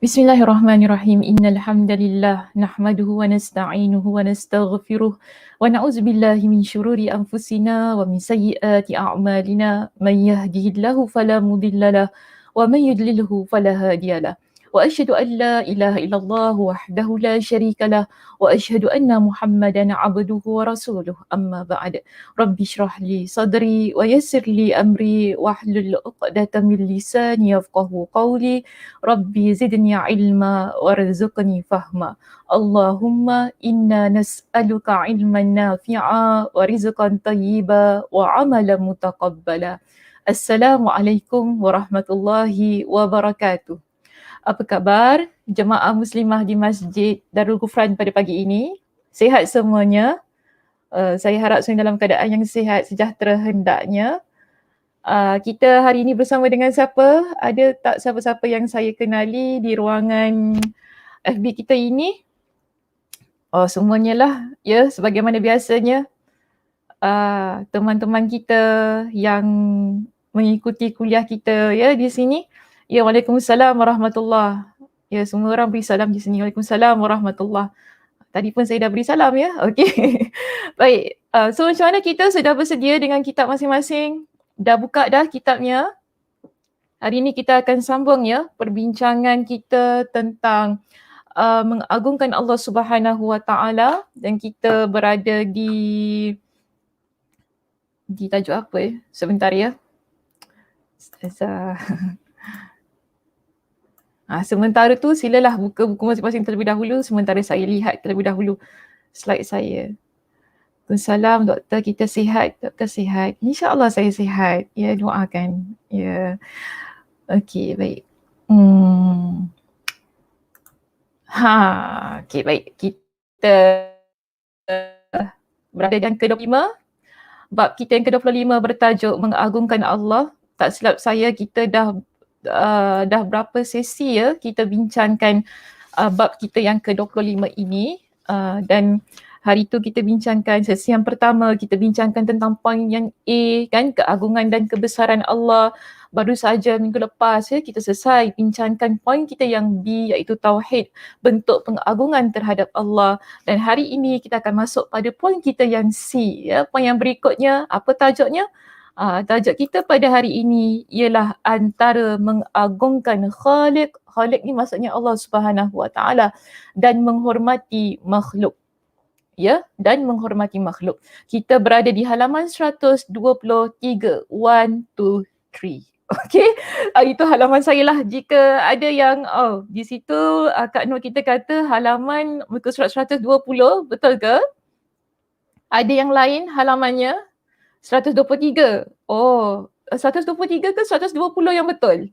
Bismillahirrahmanirrahim. Innal hamdalillah nahmaduhu wa nasta'inuhu wa nastaghfiruh wa na'udzu billahi min syururi anfusina wa min sayyiati a'malina. Man yahdihillahu fala mudhillalah wa man yudlilhu fala hadiyalah. Wa asyhadu an la ilaha illallah wahdahu la syarikalah wa asyhadu anna Muhammadan 'abduhu wa rasuluh. Amma ba'd. Rabbi shrah li sadri wa yassir li amri wahlul 'uqdatam min lisani yafqahu qawli. Rabbi zidni ilma warzuqni fahma. Allahumma inna nas'aluka ilman nafi'a wa rizqan tayyiba wa amalan mutaqabbala. Assalamualaikum warahmatullahi wabarakatuh. Apa khabar jemaah muslimah di Masjid Darul Ghufran pada pagi ini? Sihat semuanya? Saya harap semua dalam keadaan yang sihat, sejahtera hendaknya. Kita hari ini bersama dengan siapa? Ada tak siapa-siapa yang saya kenali di ruangan FB kita ini? Oh, semuanya lah, ya, sebagaimana biasanya. Teman-teman kita yang mengikuti kuliah kita ya di sini. Ya, Waalaikumsalam warahmatullahi. Ya, semua orang beri salam di sini. Waalaikumsalam warahmatullahi. Tadi pun saya dah beri salam ya. Okey. Baik. So macam mana kita sudah bersedia dengan kitab masing-masing? Dah buka dah kitabnya? Hari ini kita akan sambung ya perbincangan kita tentang mengagungkan Allah Subhanahu Wa Taala, dan kita berada di tajuk apa ya? Sebentar ya. Sementara tu silalah buka buku masing-masing terlebih dahulu sementara saya lihat terlebih dahulu slide saya. Salam doktor, kita sihat. Doktor sihat. InsyaAllah saya sihat. Ya, doakan. Ya. Okey, baik. Okey, baik. Kita berada yang ke-25. Bab kita yang ke-25 bertajuk mengagungkan Allah. Tak silap saya kita dah berapa sesi ya kita bincangkan bab kita yang ke-25 ini, dan hari tu kita bincangkan sesi yang pertama, kita bincangkan tentang poin yang A kan, keagungan dan kebesaran Allah. Baru saja minggu lepas ya kita selesai bincangkan poin kita yang B, iaitu tauhid, bentuk pengagungan terhadap Allah. Dan hari ini kita akan masuk pada poin kita yang C ya, poin yang berikutnya. Apa tajuknya? Tajuk kita pada hari ini ialah antara mengagungkan Khaliq. Khaliq ni maksudnya Allah Subhanahu Wa Taala, dan menghormati makhluk. Ya, dan menghormati makhluk. Kita berada di halaman 123. 1, 2, 3. Okey, itu halaman saya lah. Jika ada yang di situ Kak Nur kita kata halaman muka surat 120, betul ke? Ada yang lain halamannya 123. Oh, 123 ke 120 yang betul?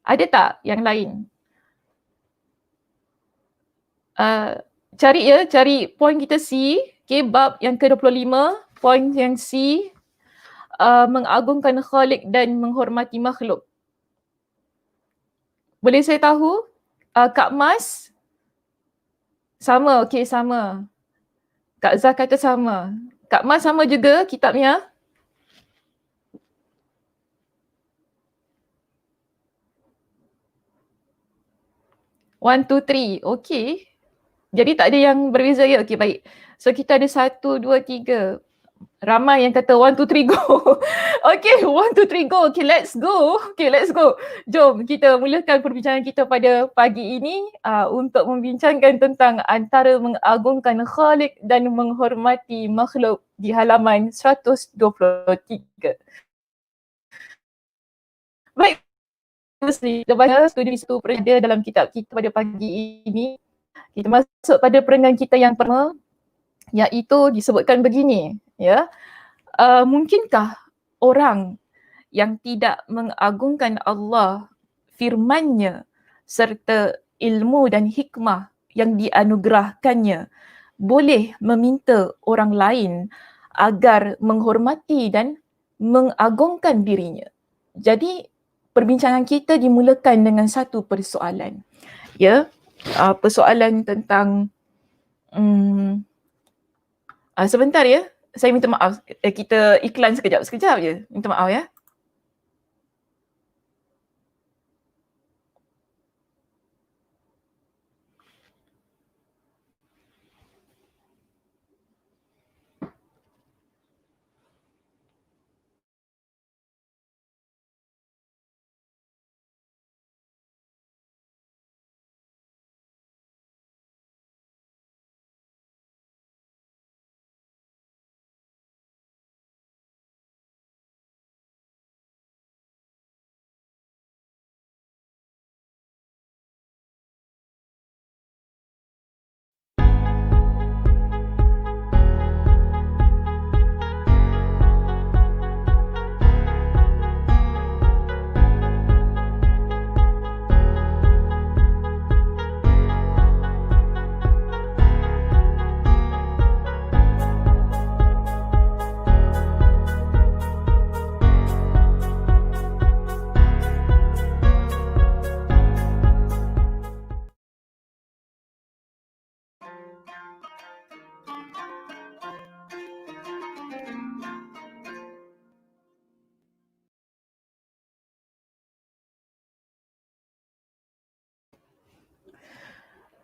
Ada tak yang lain? Cari ya, cari poin kita C, okay, bab yang ke-25, poin yang C, mengagungkan Khalik dan menghormati makhluk. Boleh saya tahu? Kak Mas? Sama, okey sama. Kak Zah kata sama. Kak Mas sama juga kitabnya? 1, 2, 3. Okey. Jadi tak ada yang berbeza ya? Okey, baik. So kita ada 1, 2, 3. Ramai yang kata 1, 2, 3 go. Okey, 1, 2, 3 go. Okey, let's go. Okey, let's go. Jom kita mulakan perbincangan kita pada pagi ini untuk membincangkan tentang antara mengagungkan Khalik dan menghormati makhluk di halaman 123. Baik, kita baca studi itu berada dalam kitab kita pada pagi ini. Kita masuk pada perenggan kita yang pertama, iaitu disebutkan begini, ya. Mungkinkah orang yang tidak mengagungkan Allah, firman-Nya serta ilmu dan hikmah yang dianugerahkannya boleh meminta orang lain agar menghormati dan mengagungkan dirinya? Jadi perbincangan kita dimulakan dengan satu persoalan. Ya, persoalan tentang sebentar ya. Saya minta maaf. Kita iklan sekejap je. Minta maaf ya.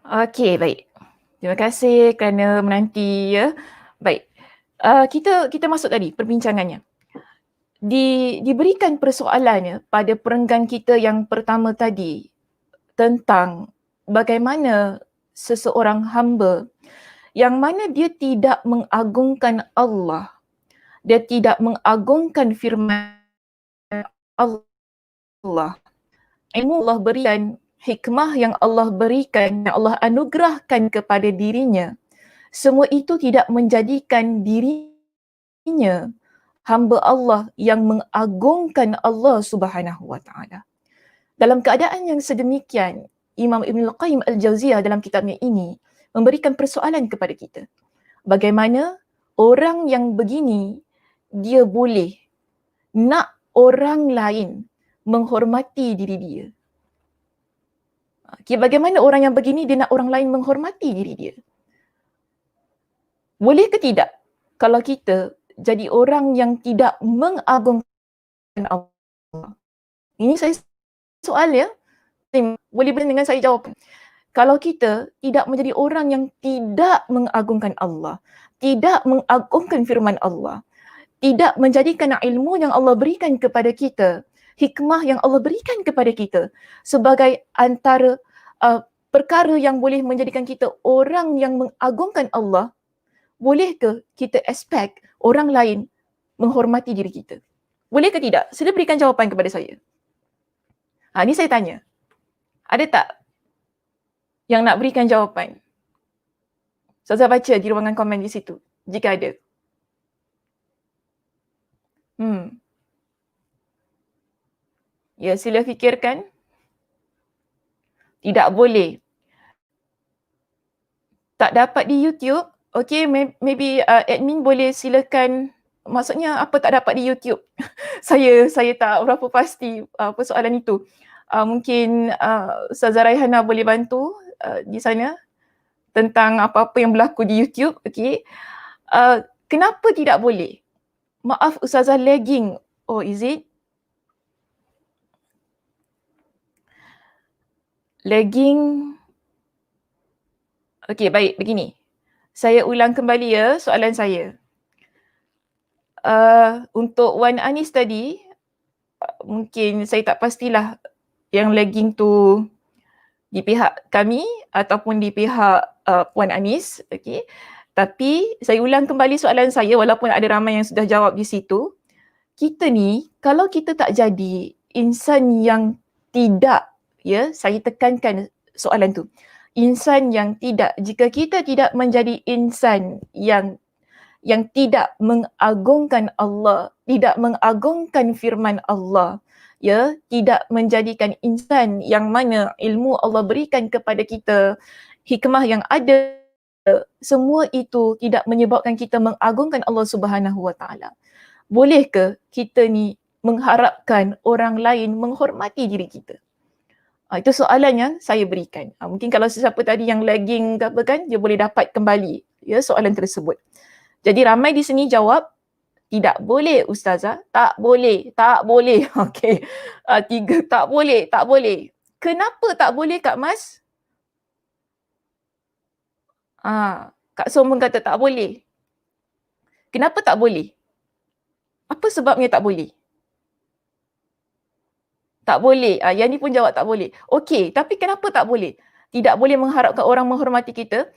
Okey, baik. Terima kasih kerana menanti ya. Baik. Kita masuk tadi perbincangannya. Diberikan persoalannya pada perenggan kita yang pertama tadi tentang bagaimana seseorang hamba yang mana dia tidak mengagungkan Allah, dia tidak mengagungkan firman Allah, ilmu Allah berikan, hikmah yang Allah berikan, yang Allah anugerahkan kepada dirinya, semua itu tidak menjadikan dirinya hamba Allah yang mengagungkan Allah Subhanahu wa taala. Dalam keadaan yang sedemikian, Imam Ibn Al-Qayyim Al-Jauziyah dalam kitabnya ini memberikan persoalan kepada kita. Bagaimana orang yang begini dia boleh nak orang lain menghormati diri dia? Okay, bagaimana orang yang begini dia nak orang lain menghormati diri dia? Boleh ke tidak kalau kita jadi orang yang tidak mengagungkan Allah? Ini saya soal ya. Boleh dengan saya jawab. Kalau kita tidak menjadi orang yang tidak mengagungkan Allah, tidak mengagungkan firman Allah, tidak menjadikan ilmu yang Allah berikan kepada kita, hikmah yang Allah berikan kepada kita sebagai antara perkara yang boleh menjadikan kita orang yang mengagungkan Allah, boleh ke kita expect orang lain menghormati diri kita? Boleh ke tidak? Sila berikan jawapan kepada saya. Ini saya tanya. Ada tak yang nak berikan jawapan? Saya baca di ruangan komen di situ jika ada. Ya, sila fikirkan. Tidak boleh. tak dapat di YouTube, okay, maybe admin boleh silakan, maksudnya apa tak dapat di YouTube? Saya tak berapa pasti persoalan itu. Mungkin Ustazah Raihana boleh bantu di sana tentang apa-apa yang berlaku di YouTube, okay. Kenapa tidak boleh? Maaf Ustazah, lagging. Oh, is it? Lagging. Okay, baik, begini. Saya ulang kembali ya soalan saya. Untuk Wan Anis tadi, mungkin saya tak pastilah yang lagging tu di pihak kami ataupun di pihak Puan Anis, okey. Tapi saya ulang kembali soalan saya walaupun ada ramai yang sudah jawab di situ. Kita ni kalau kita tak jadi insan yang tidak, ya, saya tekankan soalan tu. Insan yang tidak, jika kita tidak menjadi insan yang tidak mengagungkan Allah, tidak mengagungkan firman Allah, ya, tidak menjadikan insan yang mana ilmu Allah berikan kepada kita, hikmah yang ada, semua itu tidak menyebabkan kita mengagungkan Allah Subhanahu Wa Taala. Boleh ke kita ni mengharapkan orang lain menghormati diri kita? Itu soalan yang saya berikan. Mungkin kalau sesiapa tadi yang lagging ke apa kan, dia boleh dapat kembali ya soalan tersebut. Jadi ramai di sini jawab, tidak boleh Ustazah, tak boleh, tak boleh. Okey, 3, tak boleh, tak boleh. Kenapa tak boleh Kak Mas? Kak Som pun kata tak boleh. Kenapa tak boleh? Apa sebabnya tak boleh? Tak boleh. Yang ni pun jawab tak boleh. Okey, tapi kenapa tak boleh? Tidak boleh mengharapkan orang menghormati kita.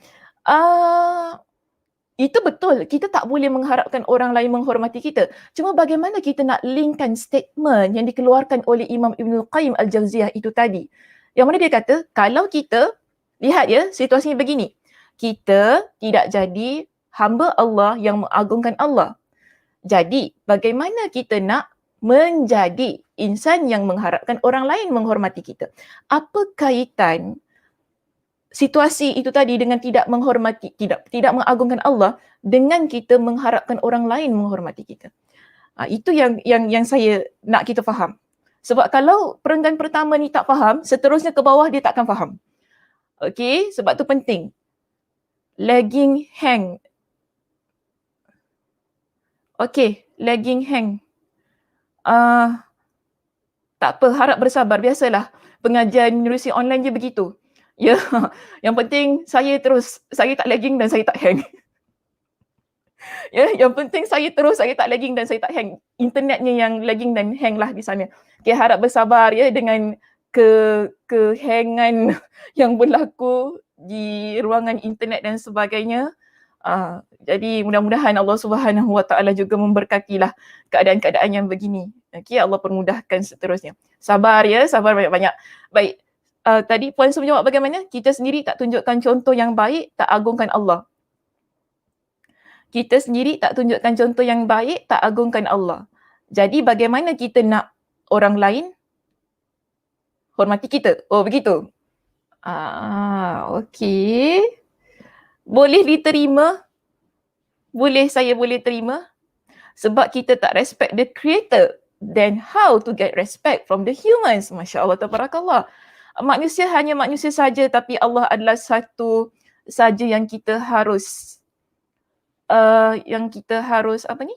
Itu betul. Kita tak boleh mengharapkan orang lain menghormati kita. Cuma bagaimana kita nak linkkan statement yang dikeluarkan oleh Imam Ibn Qayyim Al-Jawziyah itu tadi. Yang mana dia kata, kalau kita, lihat ya, situasinya begini. Kita tidak jadi hamba Allah yang mengagungkan Allah. Jadi, bagaimana kita nak menjadi insan yang mengharapkan orang lain menghormati kita? Apa kaitan situasi itu tadi dengan tidak menghormati, tidak mengagungkan Allah dengan kita mengharapkan orang lain menghormati kita? Itu yang saya nak kita faham. Sebab kalau perenggan pertama ni tak faham, seterusnya ke bawah dia takkan faham. Okey, sebab tu penting. Lagging hang. Okey, lagging hang. Tak apa, harap bersabar. Biasalah, pengajian menerusi online je begitu. Ya, yang penting saya tak lagging dan saya tak hang. Ya, yang penting saya tak lagging dan saya tak hang. Internetnya yang lagging dan hang lah di sana. Okay, harap bersabar ya dengan kehangan yang berlaku di ruangan internet dan sebagainya. Jadi mudah-mudahan Allah Subhanahu Wa Taala juga memberkatilah keadaan-keadaan yang begini. Okey, Allah permudahkan seterusnya. Sabar ya, sabar banyak-banyak. Baik, tadi Puan Sum jawab bagaimana? Kita sendiri tak tunjukkan contoh yang baik, tak agungkan Allah. Kita sendiri tak tunjukkan contoh yang baik, tak agungkan Allah. Jadi bagaimana kita nak orang lain hormati kita? Oh, begitu. Okey. Boleh diterima? Saya boleh terima? Sebab kita tak respect the creator. Then how to get respect from the humans? Masya Allah, tabarakallah. Manusia hanya manusia saja, tapi Allah adalah satu saja yang kita harus apa ni?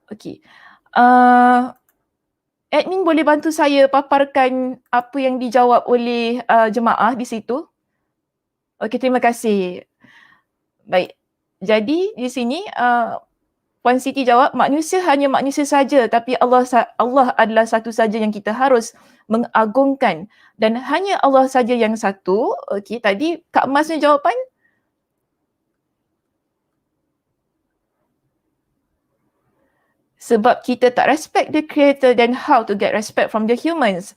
Okey. Admin boleh bantu saya paparkan apa yang dijawab oleh jemaah di situ? Okey, terima kasih. Baik. Jadi di sini Puan Siti jawab, manusia hanya manusia saja, tapi Allah adalah satu saja yang kita harus mengagungkan dan hanya Allah saja yang satu. Okey, tadi Kak Masnya jawapan? Sebab kita tak respect the creator, then how to get respect from the humans?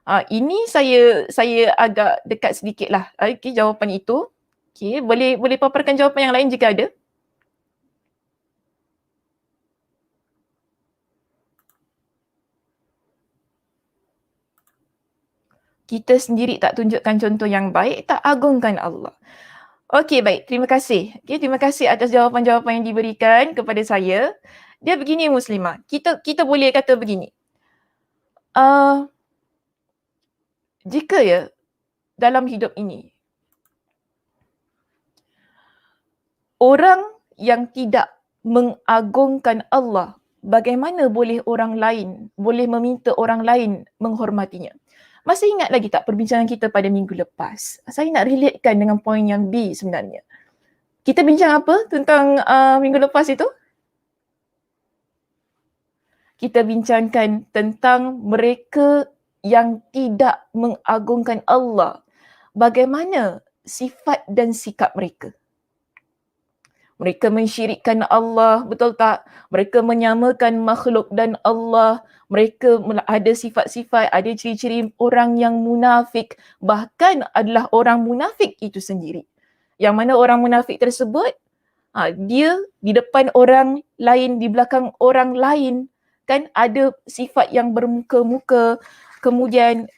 Ini saya agak dekat sedikitlah. Okey, jawapan itu. Okey, boleh paparkan jawapan yang lain jika ada? Kita sendiri tak tunjukkan contoh yang baik, tak agungkan Allah. Okey, baik. Terima kasih. Okay, terima kasih atas jawapan-jawapan yang diberikan kepada saya. Dia begini Muslimah, kita boleh kata begini, jika ya dalam hidup ini, orang yang tidak mengagungkan Allah, bagaimana boleh orang lain, boleh meminta orang lain menghormatinya? Masih ingat lagi tak perbincangan kita pada minggu lepas? Saya nak relatekan dengan poin yang B sebenarnya. Kita bincang apa tentang minggu lepas itu? Kita bincangkan tentang mereka yang tidak mengagungkan Allah. Bagaimana sifat dan sikap mereka? Mereka mensyirikkan Allah, betul tak? Mereka menyamakan makhluk dan Allah. Mereka ada sifat-sifat, ada ciri-ciri orang yang munafik. Bahkan adalah orang munafik itu sendiri. Yang mana orang munafik tersebut, dia di depan orang lain, di belakang orang lain, kan ada sifat yang bermuka-muka. Kemudian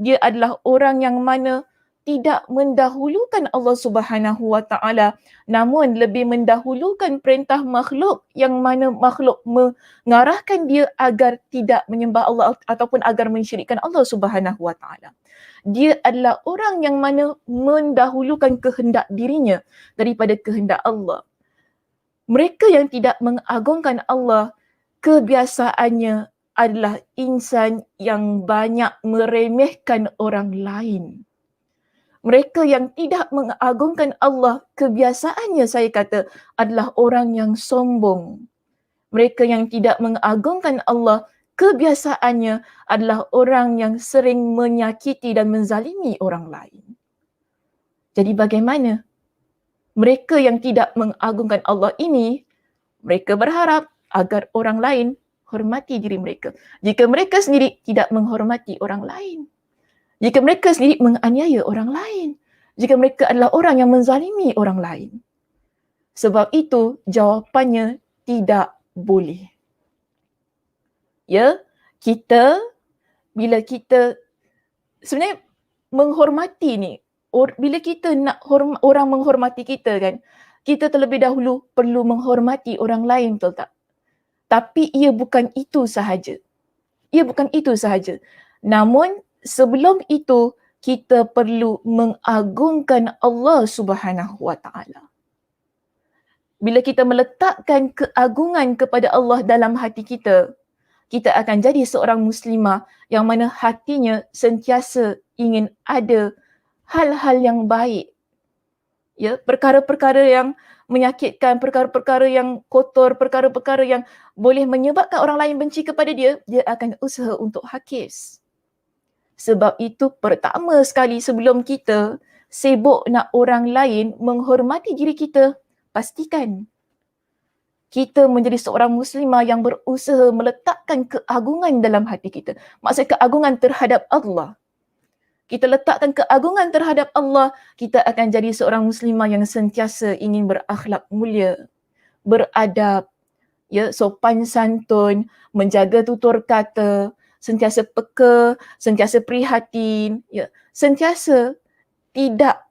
dia adalah orang yang mana tidak mendahulukan Allah Subhanahu Wa Taala, namun lebih mendahulukan perintah makhluk yang mana makhluk mengarahkan dia agar tidak menyembah Allah ataupun agar mensyirikkan Allah Subhanahu Wa Taala. Dia adalah orang yang mana mendahulukan kehendak dirinya daripada kehendak Allah. Mereka yang tidak mengagungkan Allah, kebiasaannya adalah insan yang banyak meremehkan orang lain. Mereka yang tidak mengagungkan Allah, kebiasaannya saya kata adalah orang yang sombong. Mereka yang tidak mengagungkan Allah, kebiasaannya adalah orang yang sering menyakiti dan menzalimi orang lain. Jadi bagaimana? Mereka yang tidak mengagungkan Allah ini, mereka berharap agar orang lain hormati diri mereka. Jika mereka sendiri tidak menghormati orang lain, jika mereka sendiri menganiaya orang lain, jika mereka adalah orang yang menzalimi orang lain. Sebab itu jawapannya tidak boleh. Ya, bila kita sebenarnya menghormati ni, bila kita nak orang menghormati kita kan, kita terlebih dahulu perlu menghormati orang lain, betul tak? Tapi ia bukan itu sahaja. Ia bukan itu sahaja. Namun sebelum itu, kita perlu mengagungkan Allah Subhanahu Wa Taala. Bila kita meletakkan keagungan kepada Allah dalam hati kita, kita akan jadi seorang muslimah yang mana hatinya sentiasa ingin ada hal-hal yang baik. Ya, perkara-perkara yang menyakitkan, perkara-perkara yang kotor, perkara-perkara yang boleh menyebabkan orang lain benci kepada dia, dia akan usaha untuk hakis. Sebab itu pertama sekali sebelum kita sibuk nak orang lain menghormati diri kita, pastikan kita menjadi seorang muslimah yang berusaha meletakkan keagungan dalam hati kita. Maksud keagungan terhadap Allah. Kita letakkan keagungan terhadap Allah, kita akan jadi seorang muslimah yang sentiasa ingin berakhlak mulia, beradab, ya, sopan santun, menjaga tutur kata, sentiasa peka, sentiasa prihatin, ya, sentiasa tidak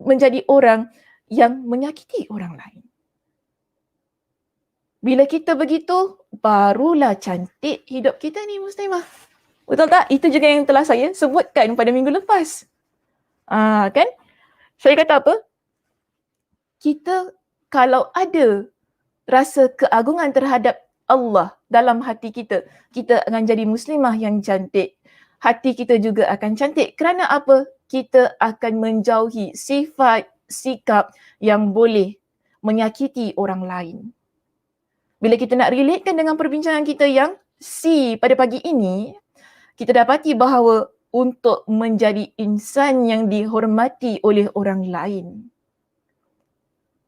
menjadi orang yang menyakiti orang lain. Bila kita begitu, barulah cantik hidup kita ni muslimah. Betul tak? Itu juga yang telah saya sebutkan pada minggu lepas. Kan? Saya kata apa? Kita kalau ada rasa keagungan terhadap Allah dalam hati kita, kita akan jadi muslimah yang cantik. Hati kita juga akan cantik. Kerana apa? Kita akan menjauhi sifat, sikap yang boleh menyakiti orang lain. Bila kita nak relatekan dengan perbincangan kita yang C pada pagi ini, kita dapati bahawa untuk menjadi insan yang dihormati oleh orang lain,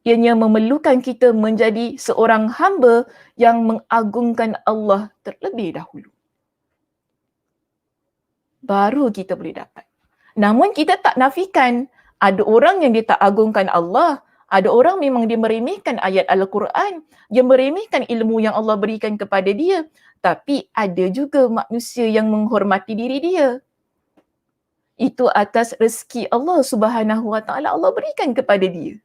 ianya memerlukan kita menjadi seorang hamba yang mengagungkan Allah terlebih dahulu. Baru kita boleh dapat. Namun kita tak nafikan ada orang yang dia tak agungkan Allah. Ada orang memang dia meremehkan ayat Al-Quran. Dia meremehkan ilmu yang Allah berikan kepada dia. Tapi ada juga manusia yang menghormati diri dia. Itu atas rezeki Allah Subhanahu Wa Taala Allah berikan kepada dia.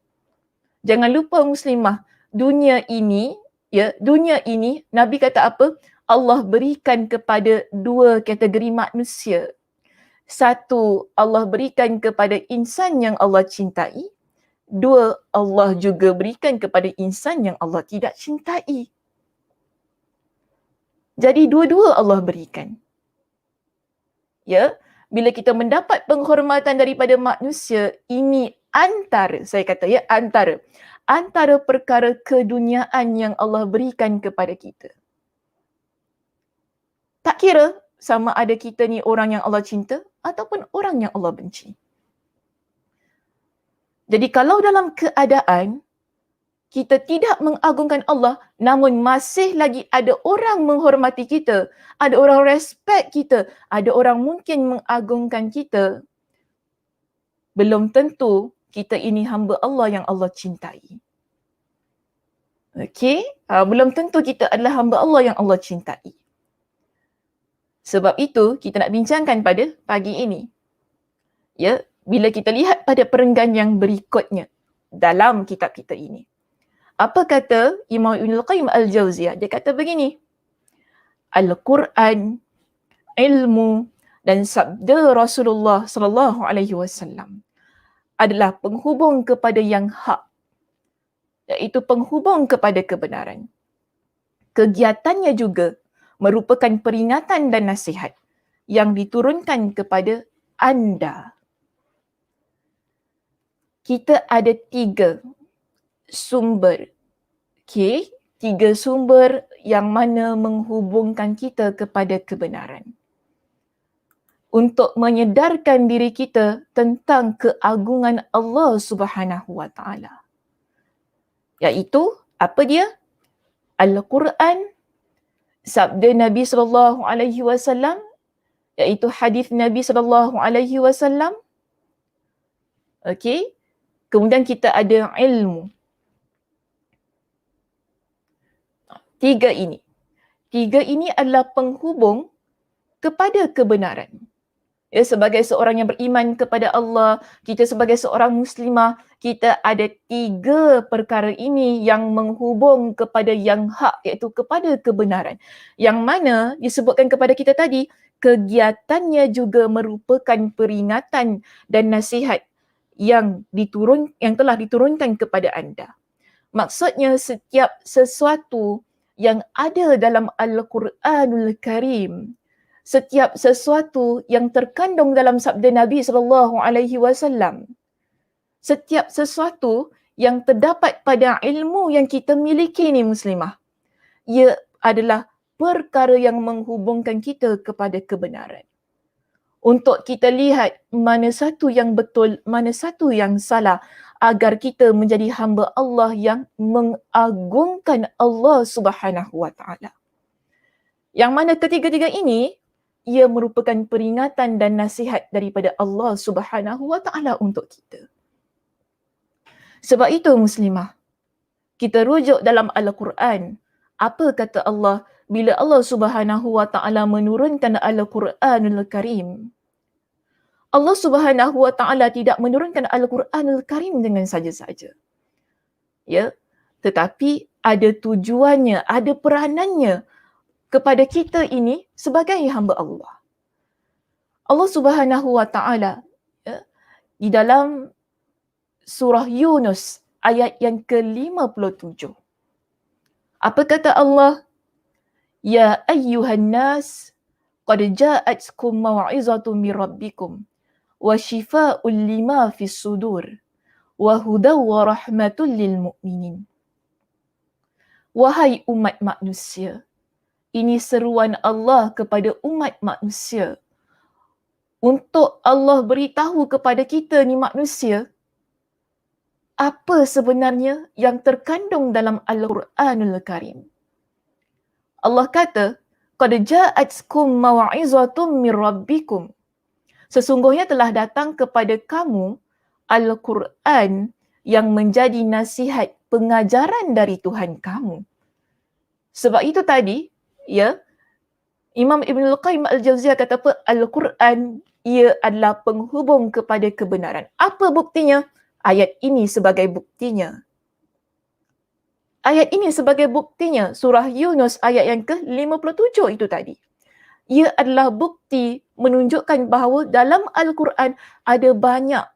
Jangan lupa muslimah, dunia ini Nabi kata apa? Allah berikan kepada dua kategori manusia. Satu, Allah berikan kepada insan yang Allah cintai. Dua, Allah juga berikan kepada insan yang Allah tidak cintai. Jadi dua-dua Allah berikan. Ya, bila kita mendapat penghormatan daripada manusia, ini antara perkara keduniaan yang Allah berikan kepada kita. Tak kira sama ada kita ni orang yang Allah cinta ataupun orang yang Allah benci. Jadi kalau dalam keadaan kita tidak mengagungkan Allah, namun masih lagi ada orang menghormati kita, ada orang respect kita, ada orang mungkin mengagungkan kita, belum tentu kita ini hamba Allah yang Allah cintai. Okey? Belum tentu kita adalah hamba Allah yang Allah cintai. Sebab itu, kita nak bincangkan pada pagi ini. Ya, bila kita lihat pada perenggan yang berikutnya dalam kitab kita ini. Apa kata Imam Ibnul Qayyim Al-Jauziyah? Dia kata begini. Al-Quran, ilmu dan sabda Rasulullah sallallahu alaihi wasallam adalah penghubung kepada yang hak, iaitu penghubung kepada kebenaran. Kegiatannya juga merupakan peringatan dan nasihat yang diturunkan kepada anda. Kita ada 3 sumber. Okey, 3 sumber yang mana menghubungkan kita kepada kebenaran. Untuk menyedarkan diri kita tentang keagungan Allah Subhanahu Wa Taala. Iaitu apa dia? Al-Quran, sabda Nabi sallallahu alaihi wasallam, iaitu hadis Nabi sallallahu alaihi wasallam. Okey. Kemudian kita ada ilmu. 3 ini adalah penghubung kepada kebenaran. Ya, sebagai seorang yang beriman kepada Allah, kita sebagai seorang muslimah, kita ada 3 perkara ini yang menghubung kepada yang hak, iaitu kepada kebenaran. Yang mana disebutkan kepada kita tadi, kegiatannya juga merupakan peringatan dan nasihat yang telah diturunkan kepada anda. Maksudnya setiap sesuatu yang ada dalam Al-Quranul Karim, setiap sesuatu yang terkandung dalam sabda Nabi sallallahu alaihi wasallam, setiap sesuatu yang terdapat pada ilmu yang kita miliki ni muslimah, ia adalah perkara yang menghubungkan kita kepada kebenaran. Untuk kita lihat mana satu yang betul, mana satu yang salah, agar kita menjadi hamba Allah yang mengagungkan Allah Subhanahu Wa Taala. Yang mana ketiga-tiga ini, ia merupakan peringatan dan nasihat daripada Allah Subhanahu Wa Taala untuk kita. Sebab itu muslimah, kita rujuk dalam Al-Quran. Apa kata Allah bila Allah Subhanahu Wa Taala menurunkan Al-Quranul Karim? Allah Subhanahu Wa Taala tidak menurunkan Al-Quranul Karim dengan saja-saja. Ya, tetapi ada tujuannya, ada peranannya kepada kita ini sebagai hamba Allah. Allah Subhanahu Wa Taala, ya, di dalam surah Yunus ayat yang ke-57. Apa kata Allah? Ya ayyuhan nas, qad ja'atkum mau'izatun mir rabbikum wa shifaa'un lima fis sudur wa hudaw wa rahmatul lil mu'minin. Wahai umat manusia, ini seruan Allah kepada umat manusia. Untuk Allah beritahu kepada kita ni manusia, apa sebenarnya yang terkandung dalam Al-Quranul Karim. Allah kata, qad ja'atkum mau'izatun mir rabbikum. Sesungguhnya telah datang kepada kamu Al-Quran yang menjadi nasihat pengajaran dari Tuhan kamu. Sebab itu tadi, ya, Imam Ibnul Qayyim Al-Jauziyah kata apa? Al-Quran ia adalah penghubung kepada kebenaran. Apa buktinya? Ayat ini sebagai buktinya. Ayat ini sebagai buktinya. Surah Yunus ayat yang ke-57 itu tadi. Ia adalah bukti menunjukkan bahawa dalam Al-Quran ada banyak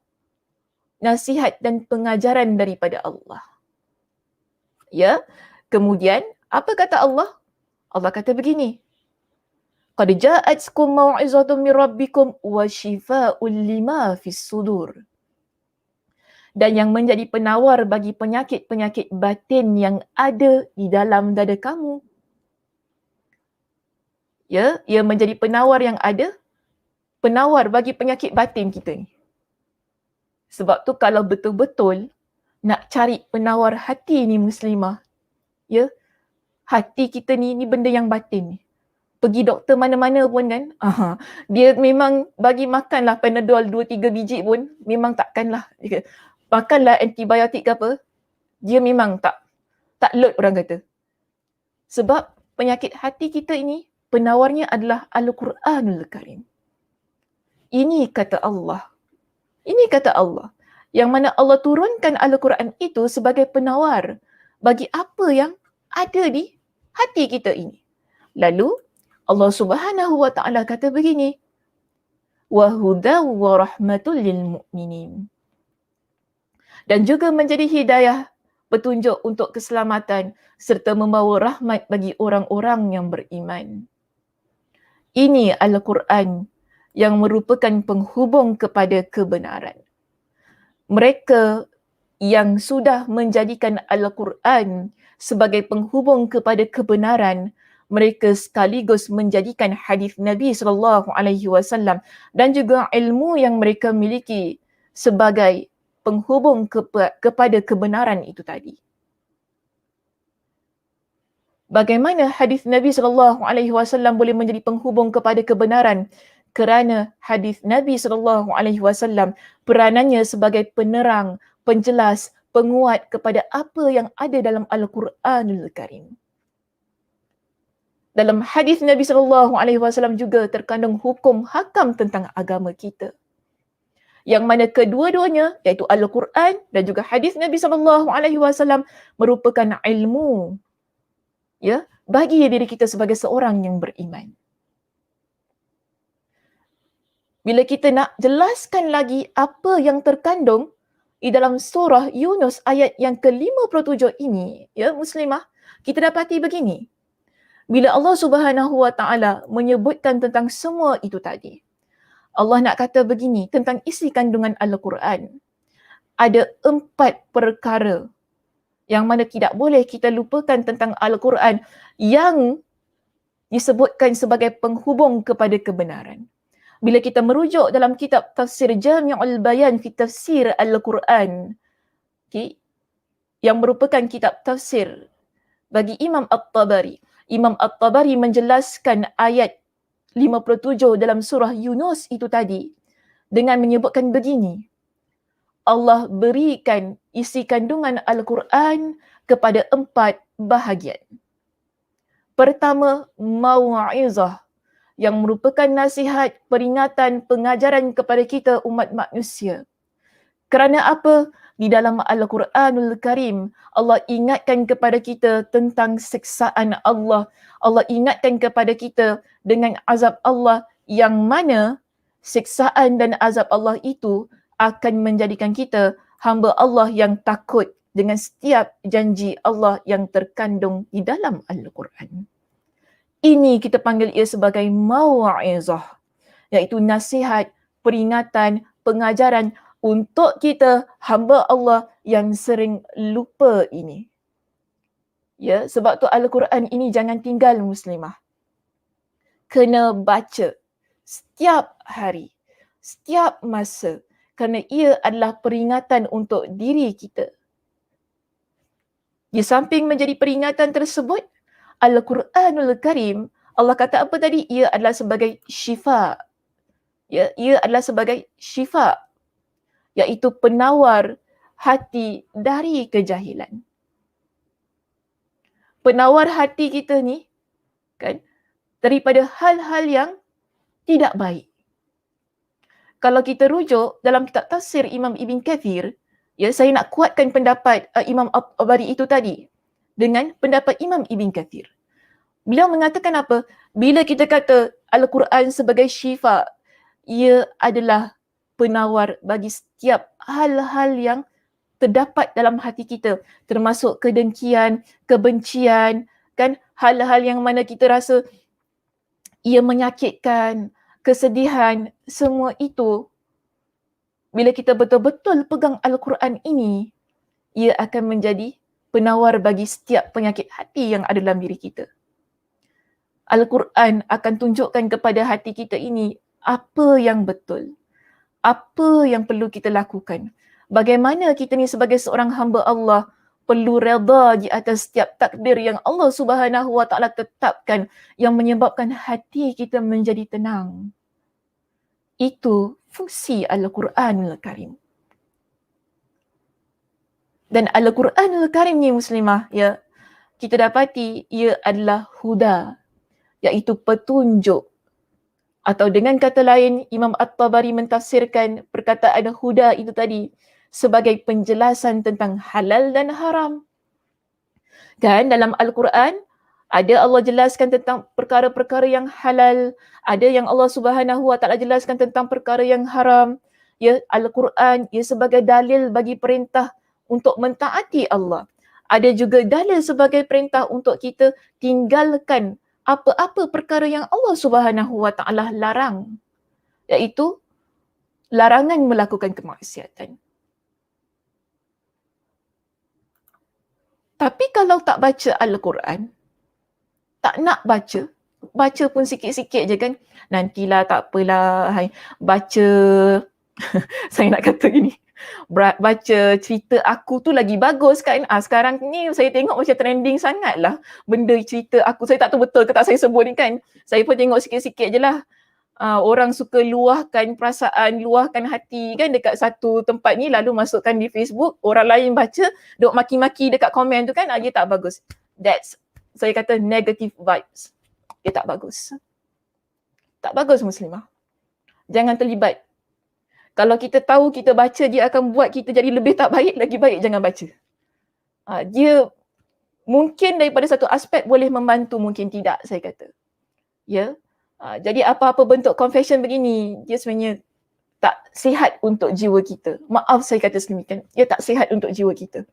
nasihat dan pengajaran daripada Allah. Ya. Kemudian, apa kata Allah? Allah kata begini. Qad ja'atkum mau'izatun min rabbikum wa shifaa'un lima fis sudur. Dan yang menjadi penawar bagi penyakit-penyakit batin yang ada di dalam dada kamu. Ya, ia menjadi penawar yang ada, penawar bagi penyakit batin kita ni. Sebab tu kalau betul-betul nak cari penawar hati ni muslimah, ya, hati kita ni benda yang batin ni. Pergi doktor mana-mana pun kan, dia memang bagi makanlah Panadol 2-3 biji pun, memang takkanlah. Makanlah antibiotik ke apa, dia memang tak load orang kata. Sebab penyakit hati kita ini, penawarnya adalah Al-Quranul Karim. Ini kata Allah. Ini kata Allah. Yang mana Allah turunkan Al-Quran itu sebagai penawar bagi apa yang ada di hati kita ini. Lalu Allah Subhanahu wa taala kata begini, wa hudaw wa rahmatul lil mu'minin. Dan juga menjadi hidayah, petunjuk untuk keselamatan serta membawa rahmat bagi orang-orang yang beriman. Ini Al-Quran yang merupakan penghubung kepada kebenaran. Mereka yang sudah menjadikan Al-Quran sebagai penghubung kepada kebenaran, mereka sekaligus menjadikan hadis Nabi SAW dan juga ilmu yang mereka miliki sebagai penghubung kepada kebenaran itu tadi. Bagaimana hadis Nabi SAW boleh menjadi penghubung kepada kebenaran? Kerana hadis Nabi SAW peranannya sebagai penerang, penjelas, penguat kepada apa yang ada dalam Al-Quranul Karim. Dalam hadis Nabi SAW juga terkandung hukum hakam tentang agama kita. Yang mana kedua-duanya, iaitu Al-Quran dan juga hadis Nabi SAW merupakan ilmu, ya, bagi diri kita sebagai seorang yang beriman. Bila kita nak jelaskan lagi apa yang terkandung di dalam surah Yunus ayat yang ke-57 ini, ya muslimah, kita dapati begini. Bila Allah Subhanahu wa taala menyebutkan tentang semua itu tadi, Allah nak kata begini tentang isi kandungan Al-Quran. Ada 4 perkara yang mana tidak boleh kita lupakan tentang Al-Quran yang disebutkan sebagai penghubung kepada kebenaran. Bila kita merujuk dalam kitab Tafsir Jami'ul Bayan fi Tafsir Al-Quran, okay, yang merupakan kitab tafsir bagi Imam At-Tabari. Imam At-Tabari menjelaskan ayat 57 dalam surah Yunus itu tadi dengan menyebutkan begini. Allah berikan isi kandungan Al-Quran kepada 4 bahagian. Pertama, mau'izah, yang merupakan nasihat, peringatan, pengajaran kepada kita umat manusia. Kerana apa? Di dalam Al-Quranul Karim, Allah ingatkan kepada kita tentang siksaan Allah. Allah ingatkan kepada kita dengan azab Allah yang mana siksaan dan azab Allah itu akan menjadikan kita hamba Allah yang takut dengan setiap janji Allah yang terkandung di dalam Al-Quran. Ini kita panggil ia sebagai mau'izah, iaitu nasihat, peringatan, pengajaran untuk kita hamba Allah yang sering lupa ini. Ya, sebab tu Al-Quran ini jangan tinggal muslimah. Kena baca setiap hari, setiap masa, kerana ia adalah peringatan untuk diri kita. Di samping menjadi peringatan tersebut, Al-Quranul Karim, Allah kata apa tadi? Ia adalah sebagai syifa. Ya, ia adalah sebagai syifa, iaitu penawar hati dari kejahilan. Penawar hati kita ni, kan, daripada hal-hal yang tidak baik. kalau kita rujuk dalam kitab tafsir Imam Ibn Kathir, ya, saya nak kuatkan pendapat Imam At-Tabari itu tadi dengan pendapat Imam Ibn Kathir. Beliau mengatakan apa? Bila kita kata Al-Quran sebagai syifa, ia adalah penawar bagi setiap hal-hal yang terdapat dalam hati kita, termasuk kedengkian, kebencian, kan, hal-hal yang mana kita rasa ia menyakitkan, kesedihan, semua itu bila kita betul-betul pegang Al-Quran ini, ia akan menjadi penawar bagi setiap penyakit hati yang ada dalam diri kita. Al-Quran akan tunjukkan kepada hati kita ini apa yang betul, apa yang perlu kita lakukan. Bagaimana kita ni sebagai seorang hamba Allah perlu redha di atas setiap takdir yang Allah Subhanahu Wa Taala tetapkan yang menyebabkan hati kita menjadi tenang. Itu fungsi Al-Quranul Karim. Dan Al-Quranul Karim ni muslimah, ya, kita dapati ia adalah huda, iaitu petunjuk. Atau dengan kata lain, Imam At-Tabari mentafsirkan perkataan huda itu tadi sebagai penjelasan tentang halal dan haram. Kan dalam Al-Quran, ada Allah jelaskan tentang perkara-perkara yang halal, ada yang Allah Subhanahu Wa Taala jelaskan tentang perkara yang haram. Ya, Al-Quran ia sebagai dalil bagi perintah untuk mentaati Allah. Ada juga dalil sebagai perintah untuk kita tinggalkan apa-apa perkara yang Allah Subhanahu Wa Taala larang, iaitu larangan melakukan kemaksiatan. Tapi kalau tak baca Al-Quran, tak nak baca pun sikit-sikit je kan, nantilah tak apalah, baca saya nak kata gini, baca cerita aku tu lagi bagus kan. Sekarang ni saya tengok macam trending sangat lah benda cerita aku. Saya tak tahu betul ke tak saya sebut ni kan. Saya pun tengok sikit-sikit je lah. Orang suka luahkan perasaan, luahkan hati kan dekat satu tempat ni, lalu masukkan di Facebook, orang lain baca, duk maki-maki dekat komen tu kan, dia tak bagus. That's, saya kata, negative vibes. Dia tak bagus. Tak bagus muslimah. Jangan terlibat. Kalau kita tahu kita baca dia akan buat kita jadi lebih tak baik, lagi baik jangan baca. Dia mungkin daripada satu aspek boleh membantu, mungkin tidak, saya kata. Ya. Jadi apa-apa bentuk confession begini, dia sebenarnya tak sihat untuk jiwa kita. Maaf saya kata sedemikian, dia tak sihat untuk jiwa kita.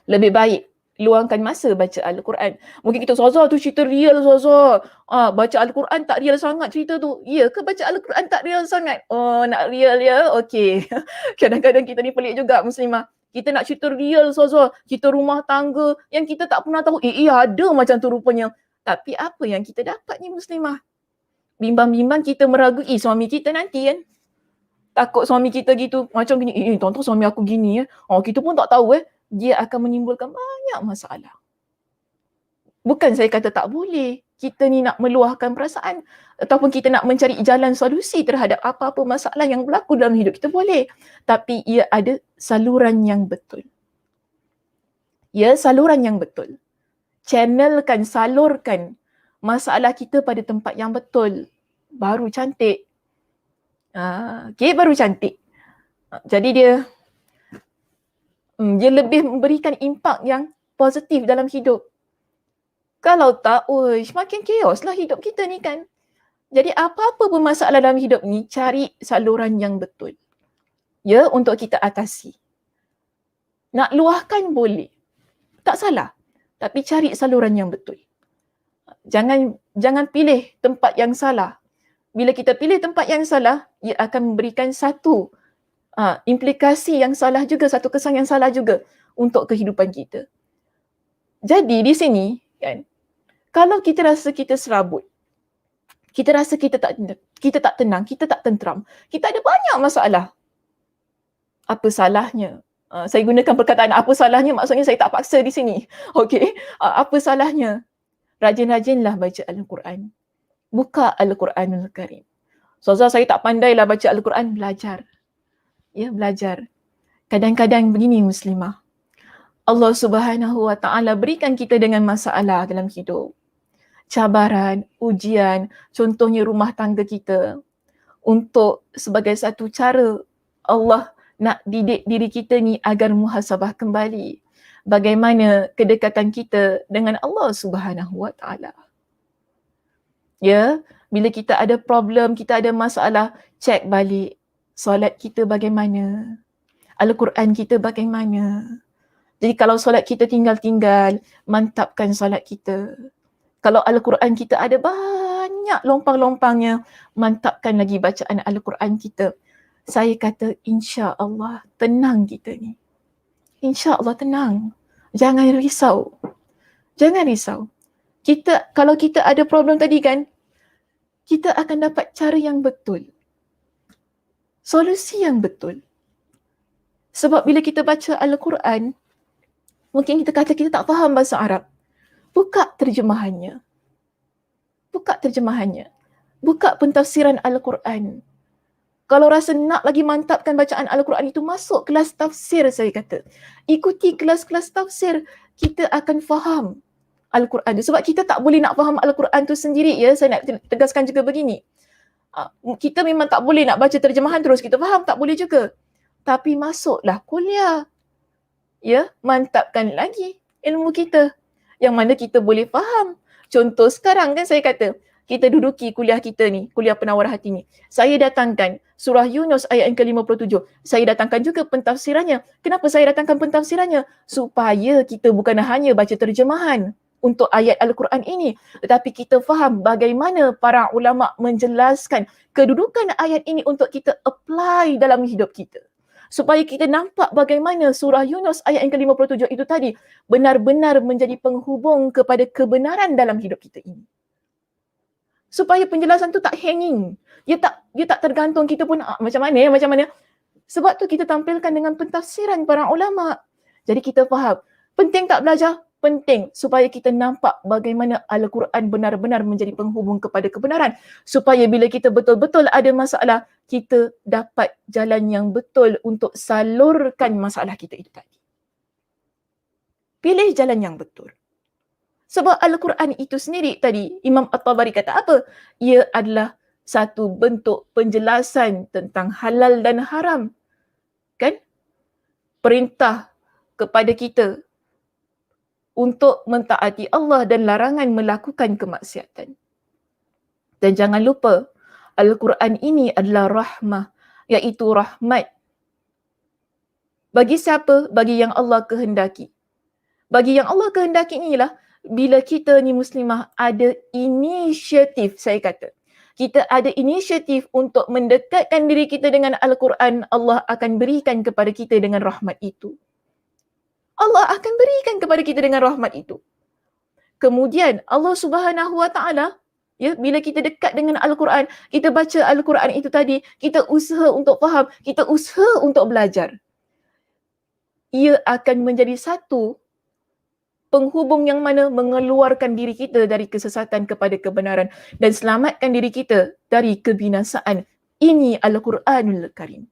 Lebih baik luangkan masa baca Al-Quran. Mungkin kita, Zaza tu cerita real Zaza. Baca Al-Quran tak real sangat cerita tu. Ya ke baca Al-Quran tak real sangat? Oh, nak real ya? Okey. Kadang-kadang kita ni pelik juga muslimah. Kita nak cerita real Zaza, cerita rumah tangga yang kita tak pernah tahu. Ada macam tu rupanya. Tapi apa yang kita dapat ni muslimah? Bimbang-bimbang kita meragui suami kita nanti kan. Takut suami kita gitu, macam gini, tonton suami aku gini kita pun tak tahu dia akan menimbulkan banyak masalah. Bukan saya kata tak boleh kita ni nak meluahkan perasaan ataupun kita nak mencari jalan solusi terhadap apa-apa masalah yang berlaku dalam hidup kita, boleh. Tapi ia ada saluran yang betul. Ya, saluran yang betul. Channelkan, salurkan masalah kita pada tempat yang betul. Baru cantik. Okay, baru cantik. Jadi dia lebih memberikan impak yang positif dalam hidup. Kalau tak, makin chaos lah hidup kita ni kan. Jadi apa-apa pun masalah dalam hidup ni, cari saluran yang betul. Ya, untuk kita atasi. Nak luahkan boleh. Tak salah. Tapi cari saluran yang betul. Jangan pilih tempat yang salah. Bila kita pilih tempat yang salah, ia akan memberikan satu implikasi yang salah juga, satu kesan yang salah juga untuk kehidupan kita. Jadi di sini kan, kalau kita rasa kita serabut, kita rasa kita tak tenang, kita tak tentram, kita ada banyak masalah. Apa salahnya? Saya gunakan perkataan apa salahnya, maksudnya saya tak paksa di sini. Okey, apa salahnya? Rajin-rajinlah baca Al-Quran. Buka Al-Quranul Karim. Zaza, saya tak pandailah baca Al-Quran, belajar. Ya, belajar. Kadang-kadang begini muslimah. Allah Subhanahu Wa Taala berikan kita dengan masalah dalam hidup. Cabaran, ujian, contohnya rumah tangga kita. untuk sebagai satu cara Allah nak didik diri kita ni agar muhasabah kembali. Bagaimana kedekatan kita dengan Allah Subhanahu Wa Taala. Ya, bila kita ada problem, kita ada masalah, cek balik solat kita bagaimana, Al-Quran kita bagaimana. Jadi kalau solat kita tinggal-tinggal, mantapkan solat kita. Kalau Al-Quran kita ada banyak lompang-lompangnya, mantapkan lagi bacaan Al-Quran kita. Saya kata insya-Allah tenang kita ni. InsyaAllah tenang. Jangan risau. Jangan risau. Kalau kita ada problem tadi kan, kita akan dapat cara yang betul. Solusi yang betul. Sebab bila kita baca Al-Quran, mungkin kita kata kita tak faham bahasa Arab. Buka terjemahannya. Buka terjemahannya. Buka pentafsiran Al-Quran. Kalau rasa nak lagi mantapkan bacaan Al-Quran itu, masuk kelas tafsir saya kata. Ikuti kelas-kelas tafsir, kita akan faham Al-Quran tu. Sebab kita tak boleh nak faham Al-Quran tu sendiri ya. Saya nak tegaskan juga begini. Kita memang tak boleh nak baca terjemahan terus kita faham, tak boleh juga. Tapi masuklah kuliah. Ya, mantapkan lagi ilmu kita. Yang mana kita boleh faham. Contoh sekarang kan saya kata, kita duduki kuliah kita ni, kuliah penawar hati ni. Saya datangkan surah Yunus ayat yang ke-57. Saya datangkan juga pentafsirannya. Kenapa saya datangkan pentafsirannya? Supaya kita bukan hanya baca terjemahan untuk ayat Al-Quran ini, tetapi kita faham bagaimana para ulama menjelaskan kedudukan ayat ini untuk kita apply dalam hidup kita. Supaya kita nampak bagaimana surah Yunus ayat yang ke-57 itu tadi benar-benar menjadi penghubung kepada kebenaran dalam hidup kita ini. Supaya penjelasan tu tak hanging. Dia tak tergantung kita pun macam mana. Sebab tu kita tampilkan dengan pentafsiran para ulama. Jadi kita faham. Penting tak belajar? Penting supaya kita nampak bagaimana Al-Quran benar-benar menjadi penghubung kepada kebenaran. Supaya bila kita betul-betul ada masalah, kita dapat jalan yang betul untuk salurkan masalah kita itu tadi. Pilih jalan yang betul. Sebab Al-Quran itu sendiri tadi, Imam At-Tabari kata apa? Ia adalah satu bentuk penjelasan tentang halal dan haram. Kan? Perintah kepada kita untuk mentaati Allah dan larangan melakukan kemaksiatan. Dan jangan lupa, Al-Quran ini adalah rahmah, iaitu rahmat. Bagi siapa? Bagi yang Allah kehendaki. Bagi yang Allah kehendaki inilah, bila kita ni muslimah ada inisiatif, saya kata. Kita ada inisiatif untuk mendekatkan diri kita dengan Al-Quran, Allah akan berikan kepada kita dengan rahmat itu. Allah akan berikan kepada kita dengan rahmat itu. Kemudian Allah Subhanahu Wa Taala, ya, bila kita dekat dengan Al-Quran, kita baca Al-Quran itu tadi, kita usaha untuk faham, kita usaha untuk belajar. Ia akan menjadi satu penghubung yang mana mengeluarkan diri kita dari kesesatan kepada kebenaran dan selamatkan diri kita dari kebinasaan. Ini Al-Quranul Karim.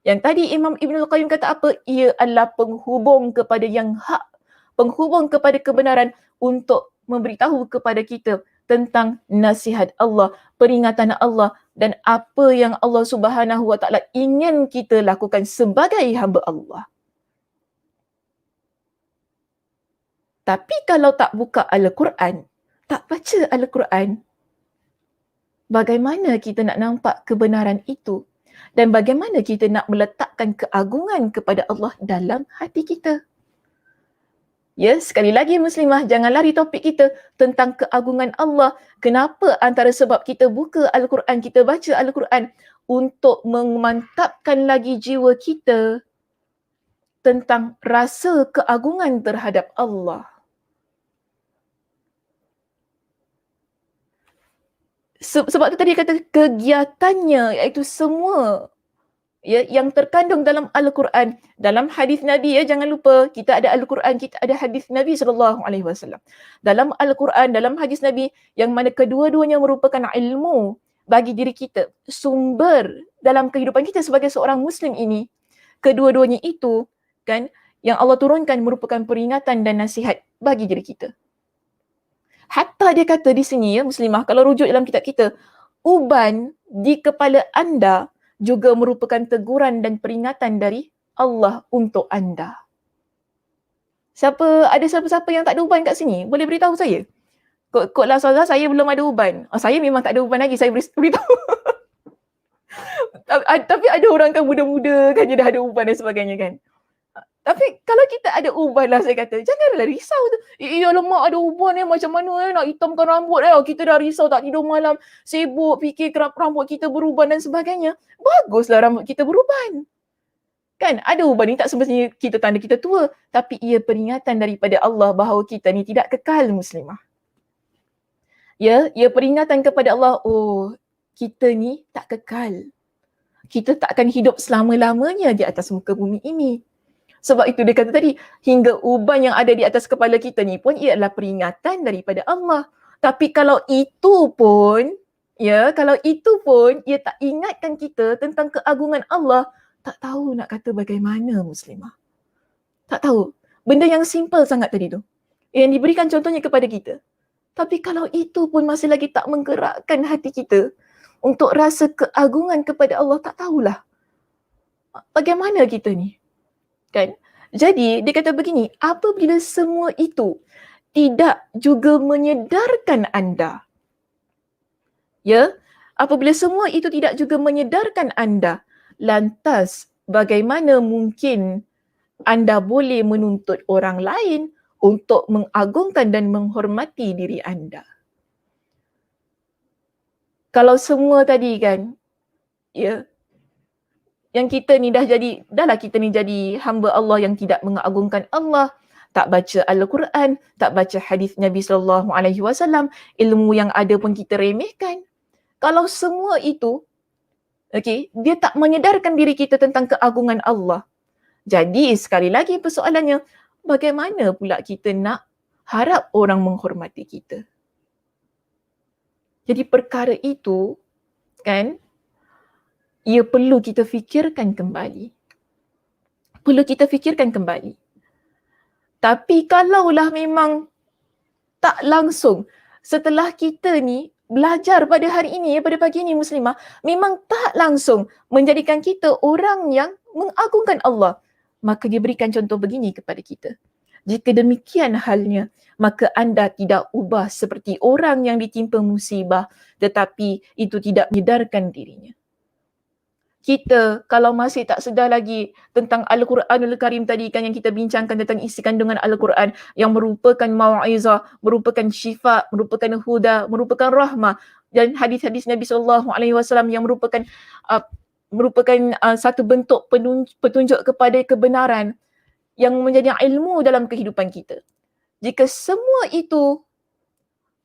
Yang tadi Imam Ibnul Qayyim kata apa? Ia adalah penghubung kepada yang hak, penghubung kepada kebenaran untuk memberitahu kepada kita tentang nasihat Allah, peringatan Allah dan apa yang Allah Subhanahu Wa Taala ingin kita lakukan sebagai hamba Allah. Tapi kalau tak buka Al-Quran, tak baca Al-Quran, bagaimana kita nak nampak kebenaran itu? Dan bagaimana kita nak meletakkan keagungan kepada Allah dalam hati kita? Ya, sekali lagi muslimah, jangan lari topik kita tentang keagungan Allah. Kenapa? Antara sebab kita buka Al-Quran, kita baca Al-Quran untuk memantapkan lagi jiwa kita tentang rasa keagungan terhadap Allah. Sebab tu tadi kata kegiatannya, iaitu semua ya yang terkandung dalam Al-Quran, dalam hadis Nabi, ya, jangan lupa kita ada Al-Quran, kita ada hadis Nabi SAW. Dalam Al-Quran, dalam hadis Nabi, yang mana kedua-duanya merupakan ilmu bagi diri kita, sumber dalam kehidupan kita sebagai seorang Muslim ini, kedua-duanya itu kan yang Allah turunkan merupakan peringatan dan nasihat bagi diri kita. Hatta dia kata di sini, ya muslimah, kalau rujuk dalam kitab kita, uban di kepala anda juga merupakan teguran dan peringatan dari Allah untuk anda. Ada siapa-siapa yang tak ada uban kat sini? Boleh beritahu saya? Kotlah Ustazah, saya belum ada uban. Saya memang tak ada uban lagi, saya beritahu. Tapi ada orang kan muda-muda kan dia dah ada uban dan sebagainya kan. Tapi kalau kita ada uban lah, saya kata, janganlah risau tu. Alamak, ada uban macam mana nak hitamkan rambut kita dah risau tak tidur malam, sibuk fikir rambut kita beruban dan sebagainya. Baguslah rambut kita beruban. Kan, ada uban ni tak semestinya kita tanda kita tua, tapi ia peringatan daripada Allah bahawa kita ni tidak kekal muslimah. Ya, ia peringatan kepada Allah, oh, kita ni tak kekal. Kita tak akan hidup selama-lamanya di atas muka bumi ini. Sebab itu dia kata tadi, hingga uban yang ada di atas kepala kita ni pun ia adalah peringatan daripada Allah. Tapi kalau itu pun, ia tak ingatkan kita tentang keagungan Allah, tak tahu nak kata bagaimana muslimah. Tak tahu. Benda yang simple sangat tadi tu, yang diberikan contohnya kepada kita. Tapi kalau itu pun masih lagi tak menggerakkan hati kita untuk rasa keagungan kepada Allah, tak tahulah bagaimana kita ni. Kan? Jadi dia kata begini, apabila semua itu tidak juga menyedarkan anda, ya, apabila semua itu tidak juga menyedarkan anda, lantas bagaimana mungkin anda boleh menuntut orang lain untuk mengagungkan dan menghormati diri anda? Kalau semua tadi kan, ya, yang kita ni dahlah kita ni jadi hamba Allah yang tidak mengagungkan Allah, tak baca Al-Quran, tak baca hadis Nabi SAW, ilmu yang ada pun kita remehkan. Kalau semua itu, dia tak menyedarkan diri kita tentang keagungan Allah. Jadi sekali lagi persoalannya, bagaimana pula kita nak harap orang menghormati kita? Jadi perkara itu, kan, ia perlu kita fikirkan kembali. Tapi kalaulah memang tak langsung, setelah kita ni belajar pada hari ini, pada pagi ini muslimah, memang tak langsung menjadikan kita orang yang mengagungkan Allah, maka dia berikan contoh begini kepada kita. Jika demikian halnya, maka anda tidak ubah seperti orang yang ditimpa musibah tetapi itu tidak menyedarkan dirinya. Kita kalau masih tak sedar lagi tentang Al-Quranul Karim tadi kan, yang kita bincangkan tentang isi kandungan Al-Quran yang merupakan mau'izah, merupakan syifa, merupakan huda, merupakan rahmah, dan hadis-hadis Nabi SAW yang merupakan satu bentuk petunjuk kepada kebenaran yang menjadi ilmu dalam kehidupan kita. Jika semua itu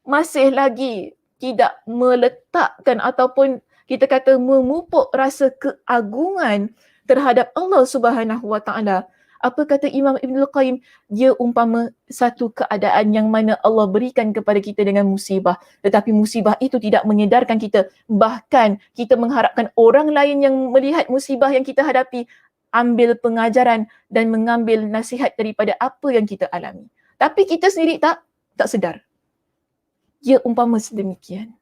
masih lagi tidak meletakkan ataupun kita kata memupuk rasa keagungan terhadap Allah Subhanahu Wa Taala, apa kata Imam Ibn Al-Qayyim? Dia umpama satu keadaan yang mana Allah berikan kepada kita dengan musibah, tetapi musibah itu tidak menyedarkan kita. Bahkan kita mengharapkan orang lain yang melihat musibah yang kita hadapi ambil pengajaran dan mengambil nasihat daripada apa yang kita alami. Tapi kita sendiri tak sedar. Dia umpama sedemikian.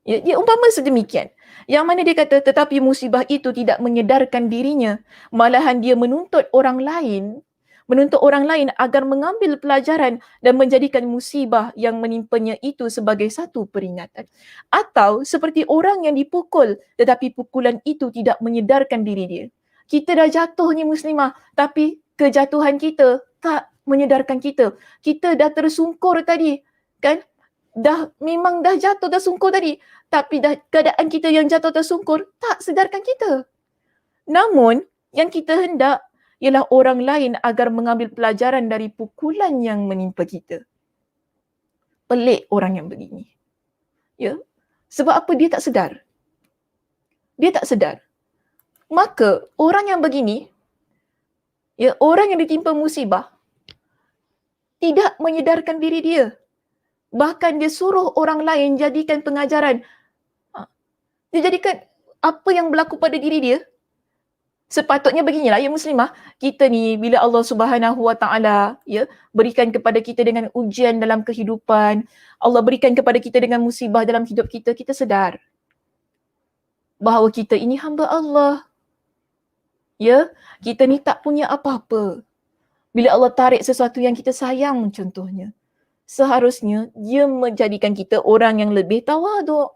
Dia umpama sedemikian. Yang mana dia kata, tetapi musibah itu tidak menyedarkan dirinya. Malahan dia menuntut orang lain agar mengambil pelajaran dan menjadikan musibah yang menimpanya itu sebagai satu peringatan. Atau seperti orang yang dipukul, tetapi pukulan itu tidak menyedarkan diri dia. Kita dah jatuh ni muslimah, tapi kejatuhan kita tak menyedarkan kita. Kita dah tersungkur tadi, kan? Memang dah jatuh, dah sungkur tadi. Tapi keadaan kita yang jatuh tersungkur tak sedarkan kita. Namun, yang kita hendak ialah orang lain agar mengambil pelajaran dari pukulan yang menimpa kita. Pelik orang yang begini. Ya? Sebab apa? Dia tak sedar. Maka, orang yang begini, orang yang ditimpa musibah, tidak menyedarkan diri dia. Bahkan dia suruh orang lain jadikan pengajaran. Dia jadikan apa yang berlaku pada diri dia Sepatutnya beginilah ya muslimah, kita ni bila Allah Subhanahu Wa Taala ya berikan kepada kita dengan ujian dalam kehidupan, Allah berikan kepada kita dengan musibah dalam hidup kita, kita sedar bahawa kita ini hamba Allah. Ya, kita ni tak punya apa-apa. Bila Allah tarik sesuatu yang kita sayang contohnya, seharusnya dia menjadikan kita orang yang lebih tawaduk,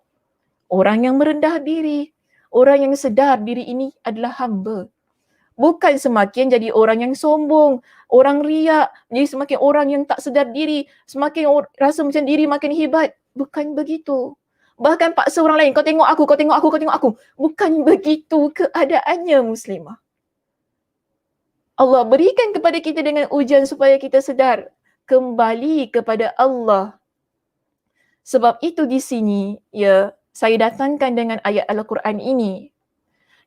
orang yang merendah diri, orang yang sedar diri ini adalah hamba. Bukan semakin jadi orang yang sombong, orang riak, jadi semakin orang yang tak sedar diri, semakin rasa macam diri makin hebat. Bukan begitu. Bahkan paksa orang lain, kau tengok aku, kau tengok aku, kau tengok aku. Bukan begitu keadaannya muslimah. Allah berikan kepada kita dengan ujian supaya kita sedar kembali kepada Allah. Sebab itu di sini ya saya datangkan dengan ayat Al-Quran ini,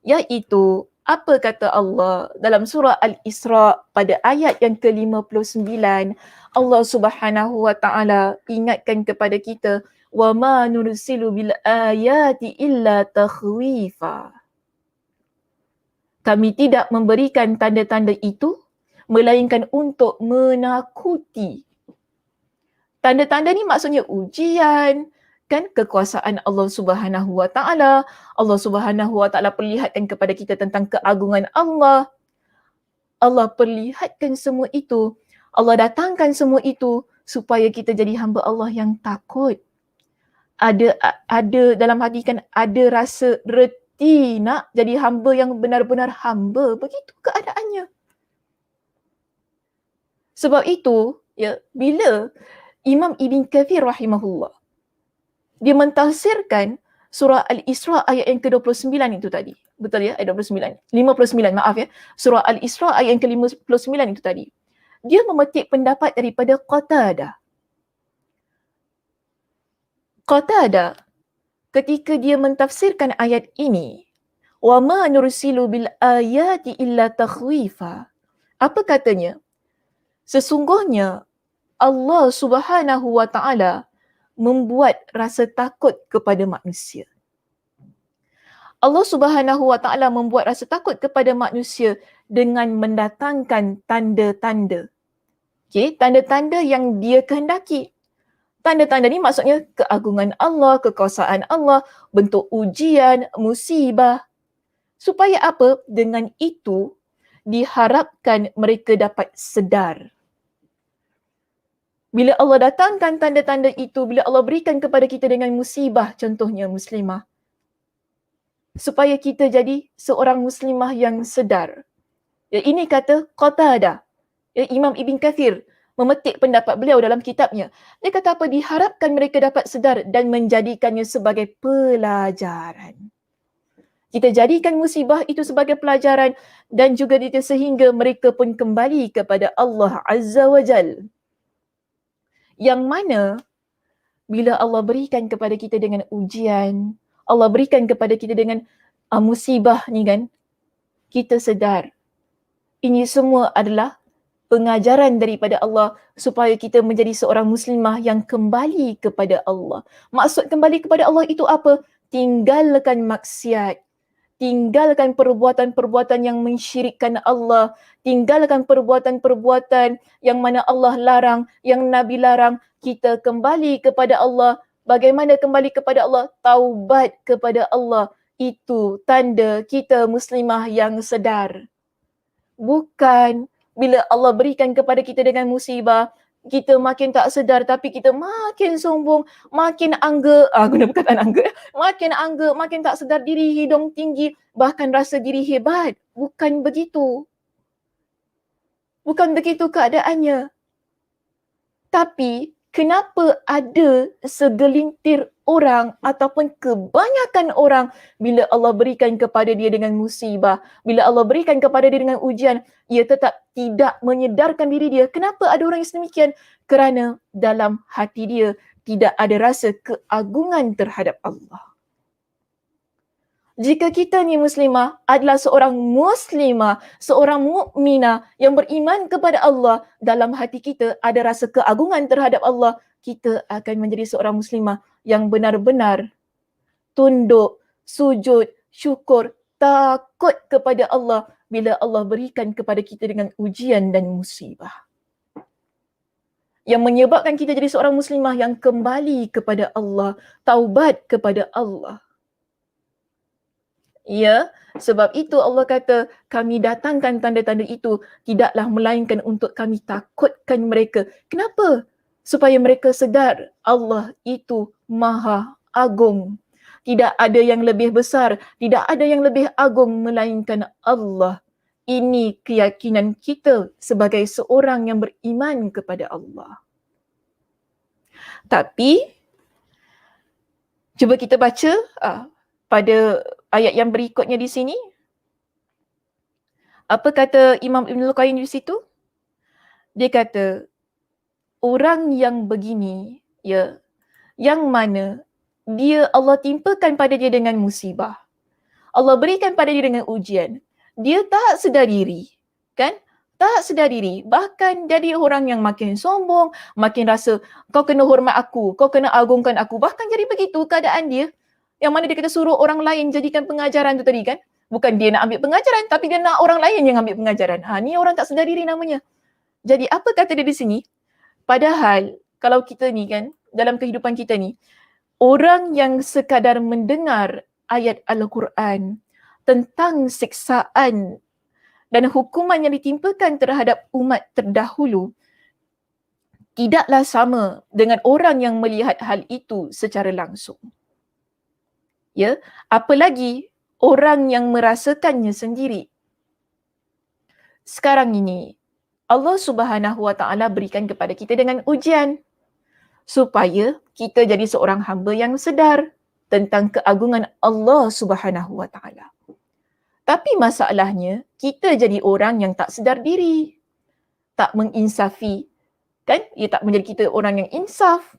iaitu apa kata Allah dalam surah Al-Isra pada ayat yang ke-59. Allah Subhanahu Wa Taala ingatkan kepada kita, wa ma nursilu bil ayati illa takhwifa. Kami tidak memberikan tanda-tanda itu melainkan untuk menakuti. Tanda-tanda ni maksudnya ujian, kan, kekuasaan Allah Subhanahu Wa Taala. Allah Subhanahu Wa Taala perlihatkan kepada kita tentang keagungan Allah. Allah perlihatkan semua itu. Allah datangkan semua itu supaya kita jadi hamba Allah yang takut. Ada dalam hati kan ada rasa reti nak jadi hamba yang benar-benar hamba. Begitu keadaannya. Sebab itu, ya, bila Imam Ibn Kathir rahimahullah, dia mentafsirkan surah Al-Isra ayat yang ke-29 itu tadi. Betul ya? Ayat 29. 59, maaf ya. Surah Al-Isra ayat yang ke-59 itu tadi. Dia memetik pendapat daripada Qatadah. Qatadah ketika dia mentafsirkan ayat ini, wa ma nursilu bil ayati illa takhwifa. Apa katanya? Sesungguhnya Allah Subhanahu Wa Taala membuat rasa takut kepada manusia. Allah Subhanahu Wa Taala membuat rasa takut kepada manusia dengan mendatangkan tanda-tanda. Okey, tanda-tanda yang dia kehendaki. Tanda-tanda ni maksudnya keagungan Allah, kekuasaan Allah, bentuk ujian, musibah. Supaya apa? Dengan itu diharapkan mereka dapat sedar. Bila Allah datangkan tanda-tanda itu, bila Allah berikan kepada kita dengan musibah, contohnya muslimah, supaya kita jadi seorang muslimah yang sedar. Ya, ini kata Qatadah. Ya, Imam Ibn Kathir memetik pendapat beliau dalam kitabnya. Dia kata apa? Diharapkan mereka dapat sedar dan menjadikannya sebagai pelajaran. Kita jadikan musibah itu sebagai pelajaran dan juga sehingga mereka pun kembali kepada Allah Azza wa Jal. Yang mana bila Allah berikan kepada kita dengan ujian, Allah berikan kepada kita dengan musibah ni kan, kita sedar ini semua adalah pengajaran daripada Allah supaya kita menjadi seorang muslimah yang kembali kepada Allah. Maksud kembali kepada Allah itu apa? Tinggalkan maksiat. Tinggalkan perbuatan-perbuatan yang mensyirikkan Allah. Tinggalkan perbuatan-perbuatan yang mana Allah larang, yang Nabi larang. Kita kembali kepada Allah. Bagaimana kembali kepada Allah? Taubat kepada Allah. Itu tanda kita muslimah yang sedar. Bukan bila Allah berikan kepada kita dengan musibah, kita makin tak sedar tapi kita makin sombong, makin angga, guna perkataan angga, makin tak sedar diri, hidung tinggi, bahkan rasa diri hebat. Bukan begitu. Bukan begitu keadaannya. Tapi kenapa ada segelintir orang ataupun kebanyakan orang bila Allah berikan kepada dia dengan musibah, bila Allah berikan kepada dia dengan ujian, ia tetap tidak menyedarkan diri dia. Kenapa ada orang yang sedemikian? Kerana dalam hati dia tidak ada rasa keagungan terhadap Allah. Jika kita ni muslimah adalah seorang muslimah, seorang mukminah yang beriman kepada Allah, dalam hati kita ada rasa keagungan terhadap Allah, kita akan menjadi seorang muslimah yang benar-benar tunduk, sujud, syukur, takut kepada Allah bila Allah berikan kepada kita dengan ujian dan musibah. Yang menyebabkan kita jadi seorang muslimah yang kembali kepada Allah, taubat kepada Allah. Ya, sebab itu Allah kata, kami datangkan tanda-tanda itu tidaklah melainkan untuk kami takutkan mereka. Kenapa? Supaya mereka sedar Allah itu Maha Agung. Tidak ada yang lebih besar, tidak ada yang lebih agung melainkan Allah. Ini keyakinan kita sebagai seorang yang beriman kepada Allah. Tapi, cuba kita baca pada ayat yang berikutnya di sini. Apa kata Imam Ibn Al-Qayyim di situ? Dia kata, orang yang begini, ya, yang mana dia Allah timpakan pada dia dengan musibah. Allah berikan pada dia dengan ujian. Dia tak sedar diri, kan? Tak sedar diri. Bahkan jadi orang yang makin sombong, makin rasa kau kena hormat aku, kau kena agungkan aku. Bahkan jadi begitu keadaan dia. Yang mana dia kata suruh orang lain jadikan pengajaran tu tadi kan. Bukan dia nak ambil pengajaran, tapi dia nak orang lain yang ambil pengajaran. Ni orang tak sedar diri namanya. Jadi apa kata dia di sini? Padahal kalau kita ni kan, dalam kehidupan kita ni, orang yang sekadar mendengar ayat Al-Quran tentang siksaan dan hukuman yang ditimpakan terhadap umat terdahulu tidaklah sama dengan orang yang melihat hal itu secara langsung. Ya, apalagi orang yang merasakannya sendiri. Sekarang ini Allah Subhanahu Wa Taala berikan kepada kita dengan ujian supaya kita jadi seorang hamba yang sedar tentang keagungan Allah Subhanahu Wa Taala. Tapi masalahnya, kita jadi orang yang tak sedar diri, tak menginsafi, kan? Ia tak menjadi kita orang yang insaf.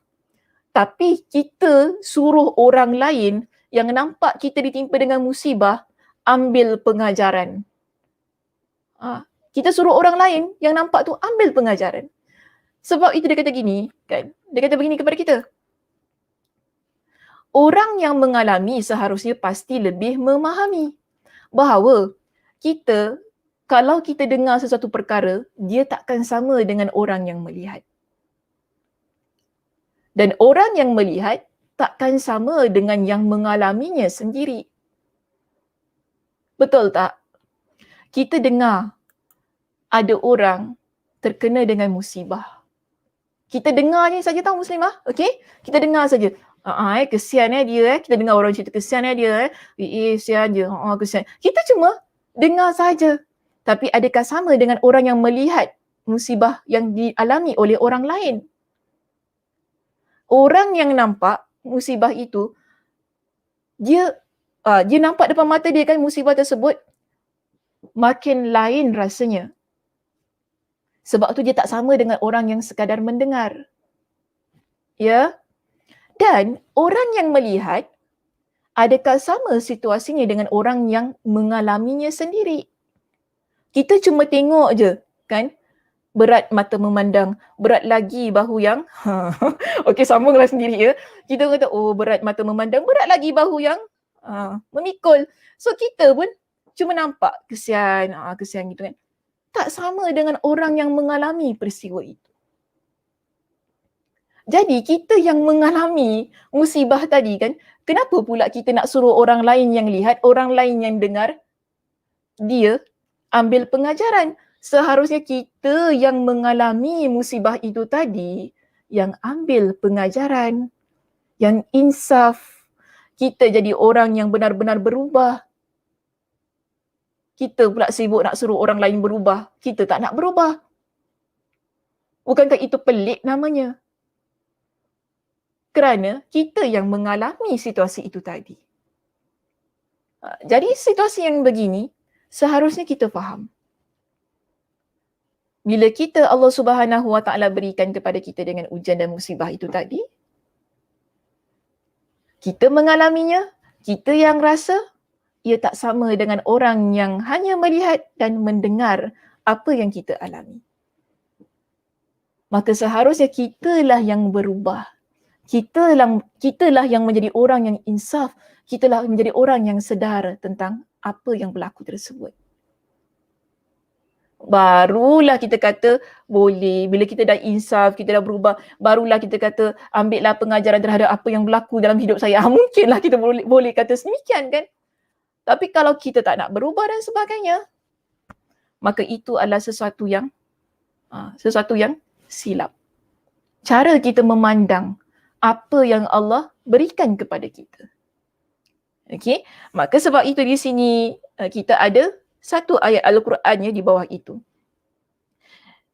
Tapi kita suruh orang lain yang nampak kita ditimpa dengan musibah, ambil pengajaran. Kita suruh orang lain yang nampak tu ambil pengajaran. Sebab itu dia kata gini, kan? Dia kata begini kepada kita. Orang yang mengalami seharusnya pasti lebih memahami bahawa kita, kalau kita dengar sesuatu perkara, dia takkan sama dengan orang yang melihat. Dan orang yang melihat takkan sama dengan yang mengalaminya sendiri. Betul tak? Kita dengar ada orang terkena dengan musibah. Kita dengar ni saja tahu muslimah, okey? Kita dengar saja. Kesian dia. Kita dengar orang cerita kesian dia. Kesian je. Kesian. Kita cuma dengar saja. Tapi adakah sama dengan orang yang melihat musibah yang dialami oleh orang lain? Orang yang nampak musibah itu, dia nampak depan mata dia kan musibah tersebut, makin lain rasanya. Sebab tu dia tak sama dengan orang yang sekadar mendengar. Ya. Dan orang yang melihat, adakah sama situasinya dengan orang yang mengalaminya sendiri? Kita cuma tengok je, kan? Berat mata memandang, berat lagi bahu yang, okey sambunglah sendiri ya. Kita kata, berat mata memandang, berat lagi bahu yang memikul. So kita pun cuma nampak kesian gitu kan. Tak sama dengan orang yang mengalami peristiwa itu. Jadi kita yang mengalami musibah tadi kan, kenapa pula kita nak suruh orang lain yang lihat, orang lain yang dengar, dia ambil pengajaran? Seharusnya kita yang mengalami musibah itu tadi, yang ambil pengajaran, yang insaf. Kita jadi orang yang benar-benar berubah. Kita pula sibuk nak suruh orang lain berubah. Kita tak nak berubah. Bukankah itu pelik namanya? Kerana kita yang mengalami situasi itu tadi. Jadi situasi yang begini, seharusnya kita faham. Bila kita Allah Subhanahu Wa Taala berikan kepada kita dengan ujian dan musibah itu tadi, kita mengalaminya, kita yang rasa, ia tak sama dengan orang yang hanya melihat dan mendengar apa yang kita alami. Maka seharusnya kitalah yang berubah. Kitalah yang menjadi orang yang insaf. Kitalah menjadi orang yang sedar tentang apa yang berlaku tersebut. barulah kita kata boleh. Bila kita dah insaf, kita dah berubah, barulah kita kata ambillah pengajaran terhadap apa yang berlaku dalam hidup saya. Mungkinlah kita boleh kata sedemikian kan. Tapi kalau kita tak nak berubah dan sebagainya, maka itu adalah sesuatu yang silap. Cara kita memandang apa yang Allah berikan kepada kita. Okey, maka sebab itu di sini kita ada satu ayat Al-Quran di bawah itu.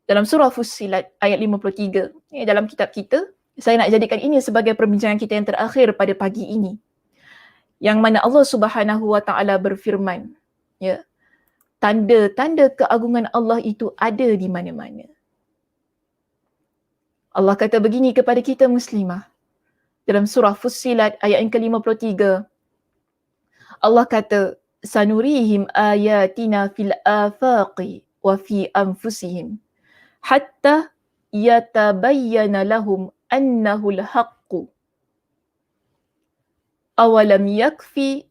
Dalam surah Fussilat ayat 53, dalam kitab kita, saya nak jadikan ini sebagai perbincangan kita yang terakhir pada pagi ini. Yang mana Allah Subhanahu wa taala berfirman, ya. Tanda-tanda keagungan Allah itu ada di mana-mana. Allah kata begini kepada kita muslimah. Dalam surah Fussilat ayat yang ke-53. Allah kata, sanurihim ayatina fil afaqi wa fi anfusihim hatta yatabayyana lahum annahu al-haqqu. Awalam yakfi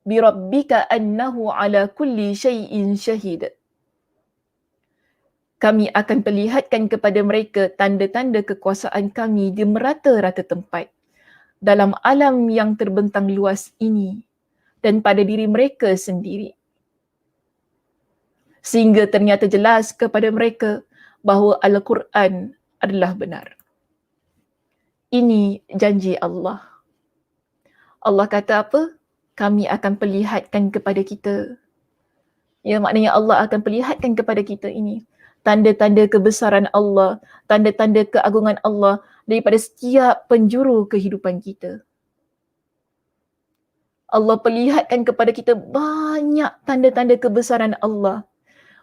birabbika annahu ala kulli syai'in syahid. Kami akan perlihatkan kepada mereka tanda-tanda kekuasaan kami di merata-rata tempat dalam alam yang terbentang luas ini dan pada diri mereka sendiri. Sehingga ternyata jelas kepada mereka bahawa Al-Quran adalah benar. Ini janji Allah. Allah kata apa? Kami akan perlihatkan kepada kita. Ya, maknanya Allah akan perlihatkan kepada kita ini tanda-tanda kebesaran Allah, tanda-tanda keagungan Allah daripada setiap penjuru kehidupan kita. Allah perlihatkan kepada kita banyak tanda-tanda kebesaran Allah.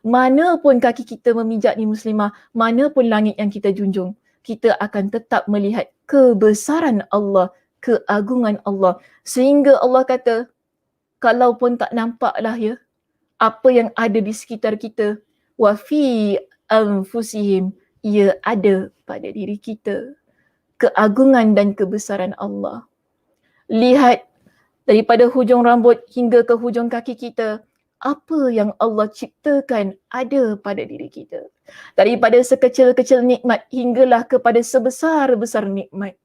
Mana pun kaki kita memijak ni muslimah, mana pun langit yang kita junjung, kita akan tetap melihat kebesaran Allah, keagungan Allah. Sehingga Allah kata, kalau pun tak nampaklah ya, apa yang ada di sekitar kita, wa fi anfusihim, ia ada pada diri kita. Keagungan dan kebesaran Allah. Lihat daripada hujung rambut hingga ke hujung kaki kita, apa yang Allah ciptakan ada pada diri kita. Daripada sekecil-kecil nikmat hinggalah kepada sebesar-besar nikmat.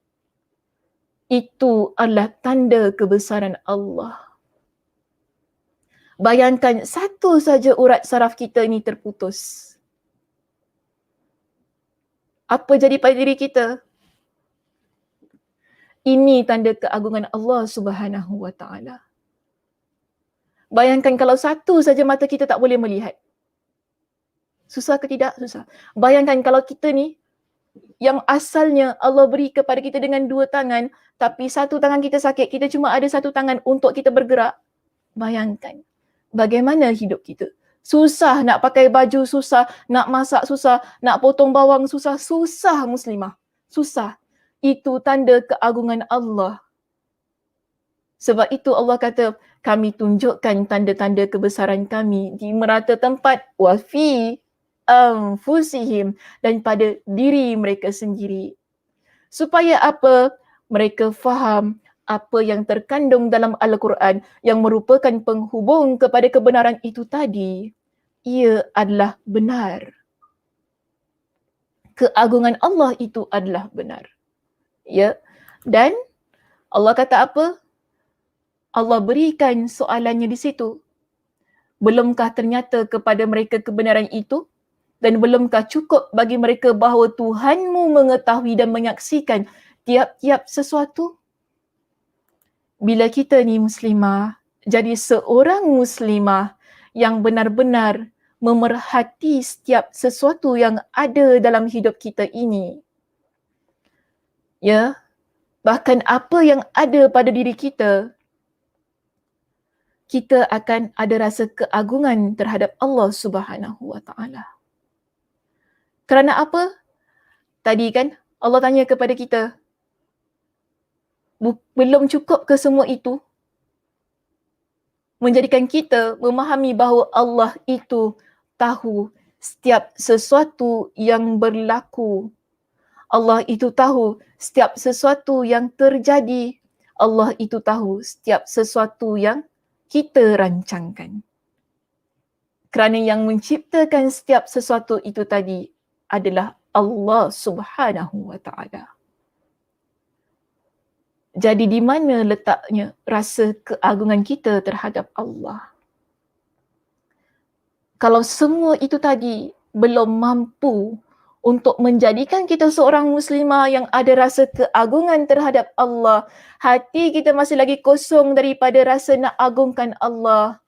Itu adalah tanda kebesaran Allah. Bayangkan satu saja urat saraf kita ini terputus. Apa jadi pada diri kita? Ini tanda keagungan Allah Subhanahu wa taala. Bayangkan kalau satu saja mata kita tak boleh melihat. Susah ke tidak? Susah. Bayangkan kalau kita ni yang asalnya Allah beri kepada kita dengan dua tangan, tapi satu tangan kita sakit, kita cuma ada satu tangan untuk kita bergerak. Bayangkan bagaimana hidup kita. Susah nak pakai baju, susah nak masak, susah nak potong bawang, susah muslimah. Susah. Itu tanda keagungan Allah. Sebab itu Allah kata, kami tunjukkan tanda-tanda kebesaran kami di merata tempat, wa fi anfusihim, dan pada diri mereka sendiri. Supaya apa? Mereka faham apa yang terkandung dalam Al-Quran yang merupakan penghubung kepada kebenaran itu tadi. Ia adalah benar. Keagungan Allah itu adalah benar. Ya. Dan Allah kata apa? Allah berikan soalannya di situ. Belumkah ternyata kepada mereka kebenaran itu? Dan belumkah cukup bagi mereka bahawa Tuhanmu mengetahui dan menyaksikan tiap-tiap sesuatu? Bila kita ni muslimah, jadi seorang muslimah yang benar-benar memerhati setiap sesuatu yang ada dalam hidup kita ini. Ya, bahkan apa yang ada pada diri kita, kita akan ada rasa keagungan terhadap Allah Subhanahu wa taala. Kerana apa? Tadi kan Allah tanya kepada kita, belum cukup ke semua itu menjadikan kita memahami bahawa Allah itu tahu setiap sesuatu yang berlaku. Allah itu tahu setiap sesuatu yang terjadi. Allah itu tahu setiap sesuatu yang kita rancangkan. Kerana yang menciptakan setiap sesuatu itu tadi adalah Allah Subhanahu wa Ta'ala. Jadi di mana letaknya rasa keagungan kita terhadap Allah? Kalau semua itu tadi belum mampu untuk menjadikan kita seorang muslimah yang ada rasa keagungan terhadap Allah, hati kita masih lagi kosong daripada rasa nak agungkan Allah,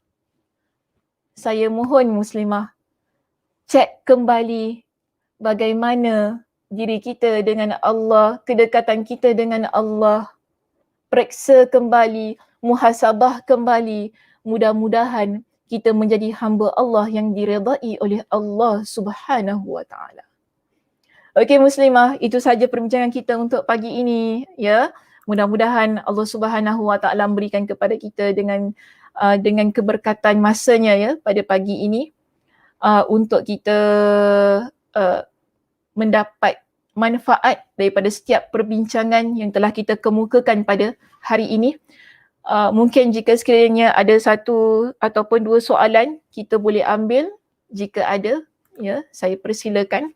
saya mohon muslimah, cek kembali bagaimana diri kita dengan Allah, kedekatan kita dengan Allah. Periksa kembali, muhasabah kembali. Mudah-mudahan kita menjadi hamba Allah yang diredai oleh Allah Subhanahu wa Ta'ala. Okey muslimah, itu saja perbincangan kita untuk pagi ini, ya. Mudah-mudahan Allah Subhanahu wa Ta'ala berikan kepada kita dengan keberkatan masanya, ya, pada pagi ini untuk kita mendapat manfaat daripada setiap perbincangan yang telah kita kemukakan pada hari ini. Mungkin jika sekiranya ada satu ataupun dua soalan, kita boleh ambil jika ada, ya, saya persilakan.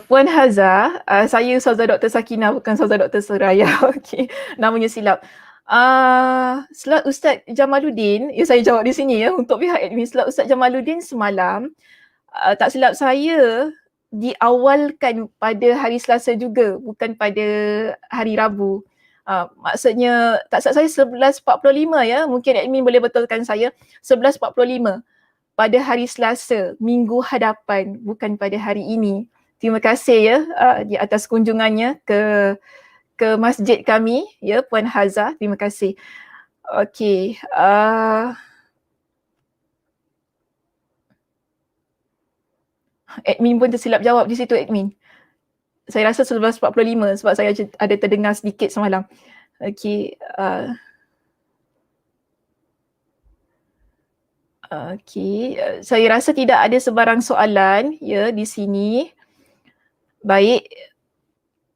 Puan Haza, saya Ustazah Dr. Sakinah, bukan Ustazah Dr. Soraya. Okey, namanya silap. Slot Ustaz Jamaluddin, ya saya jawab di sini, ya, untuk pihak admin. Slot Ustaz Jamaluddin semalam, tak silap saya, diawalkan pada hari Selasa juga, bukan pada hari Rabu. Maksudnya, tak silap saya 11.45, ya, mungkin admin boleh betulkan saya, 11.45 pada hari Selasa, minggu hadapan, bukan pada hari ini. Terima kasih, ya, di atas kunjungannya ke masjid kami, ya, Puan Haza. Terima kasih. Okey. Admin pun tersilap jawab di situ, admin. Saya rasa 11.45 sebab saya ada terdengar sedikit semalam. Okey. Okey. Saya rasa tidak ada sebarang soalan, ya, di sini. Baik,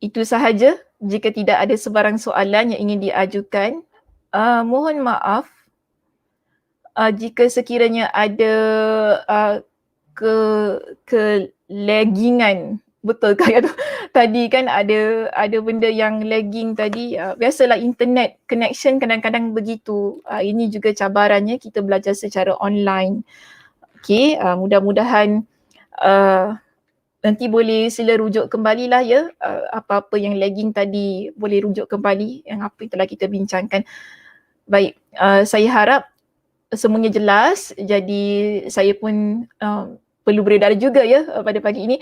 itu sahaja. Jika tidak ada sebarang soalan yang ingin diajukan, mohon maaf jika sekiranya ada ke-laggingan. Betul kan? Tadi kan ada benda yang lagging tadi. Biasalah internet connection kadang-kadang begitu. Ini juga cabarannya kita belajar secara online. Okey, mudah-mudahan nanti boleh sila rujuk kembali lah, ya, apa-apa yang lagging tadi boleh rujuk kembali yang apa yang telah kita bincangkan. Baik, saya harap semuanya jelas. Jadi saya pun perlu beredar juga, ya, pada pagi ini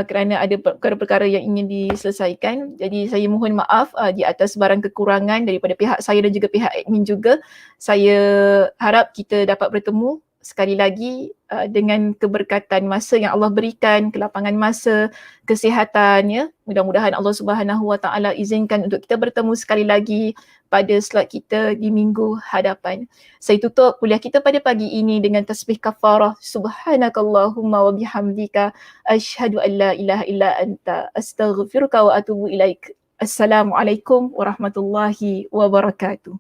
kerana ada perkara-perkara yang ingin diselesaikan. Jadi saya mohon maaf di atas barang kekurangan daripada pihak saya dan juga pihak admin juga. Saya harap kita dapat bertemu sekali lagi dengan keberkatan masa yang Allah berikan, kelapangan masa, kesihatan, ya. Mudah-mudahan Allah Subhanahu wa Ta'ala izinkan untuk kita bertemu sekali lagi pada slot kita di minggu hadapan. Saya tutup kuliah kita pada pagi ini dengan tasbih kafarah. Subhanakallahumma wa bihamdika asyhadu an la ilaha illa anta astaghfiruka wa atubu ilaik. Assalamualaikum warahmatullahi wabarakatuh.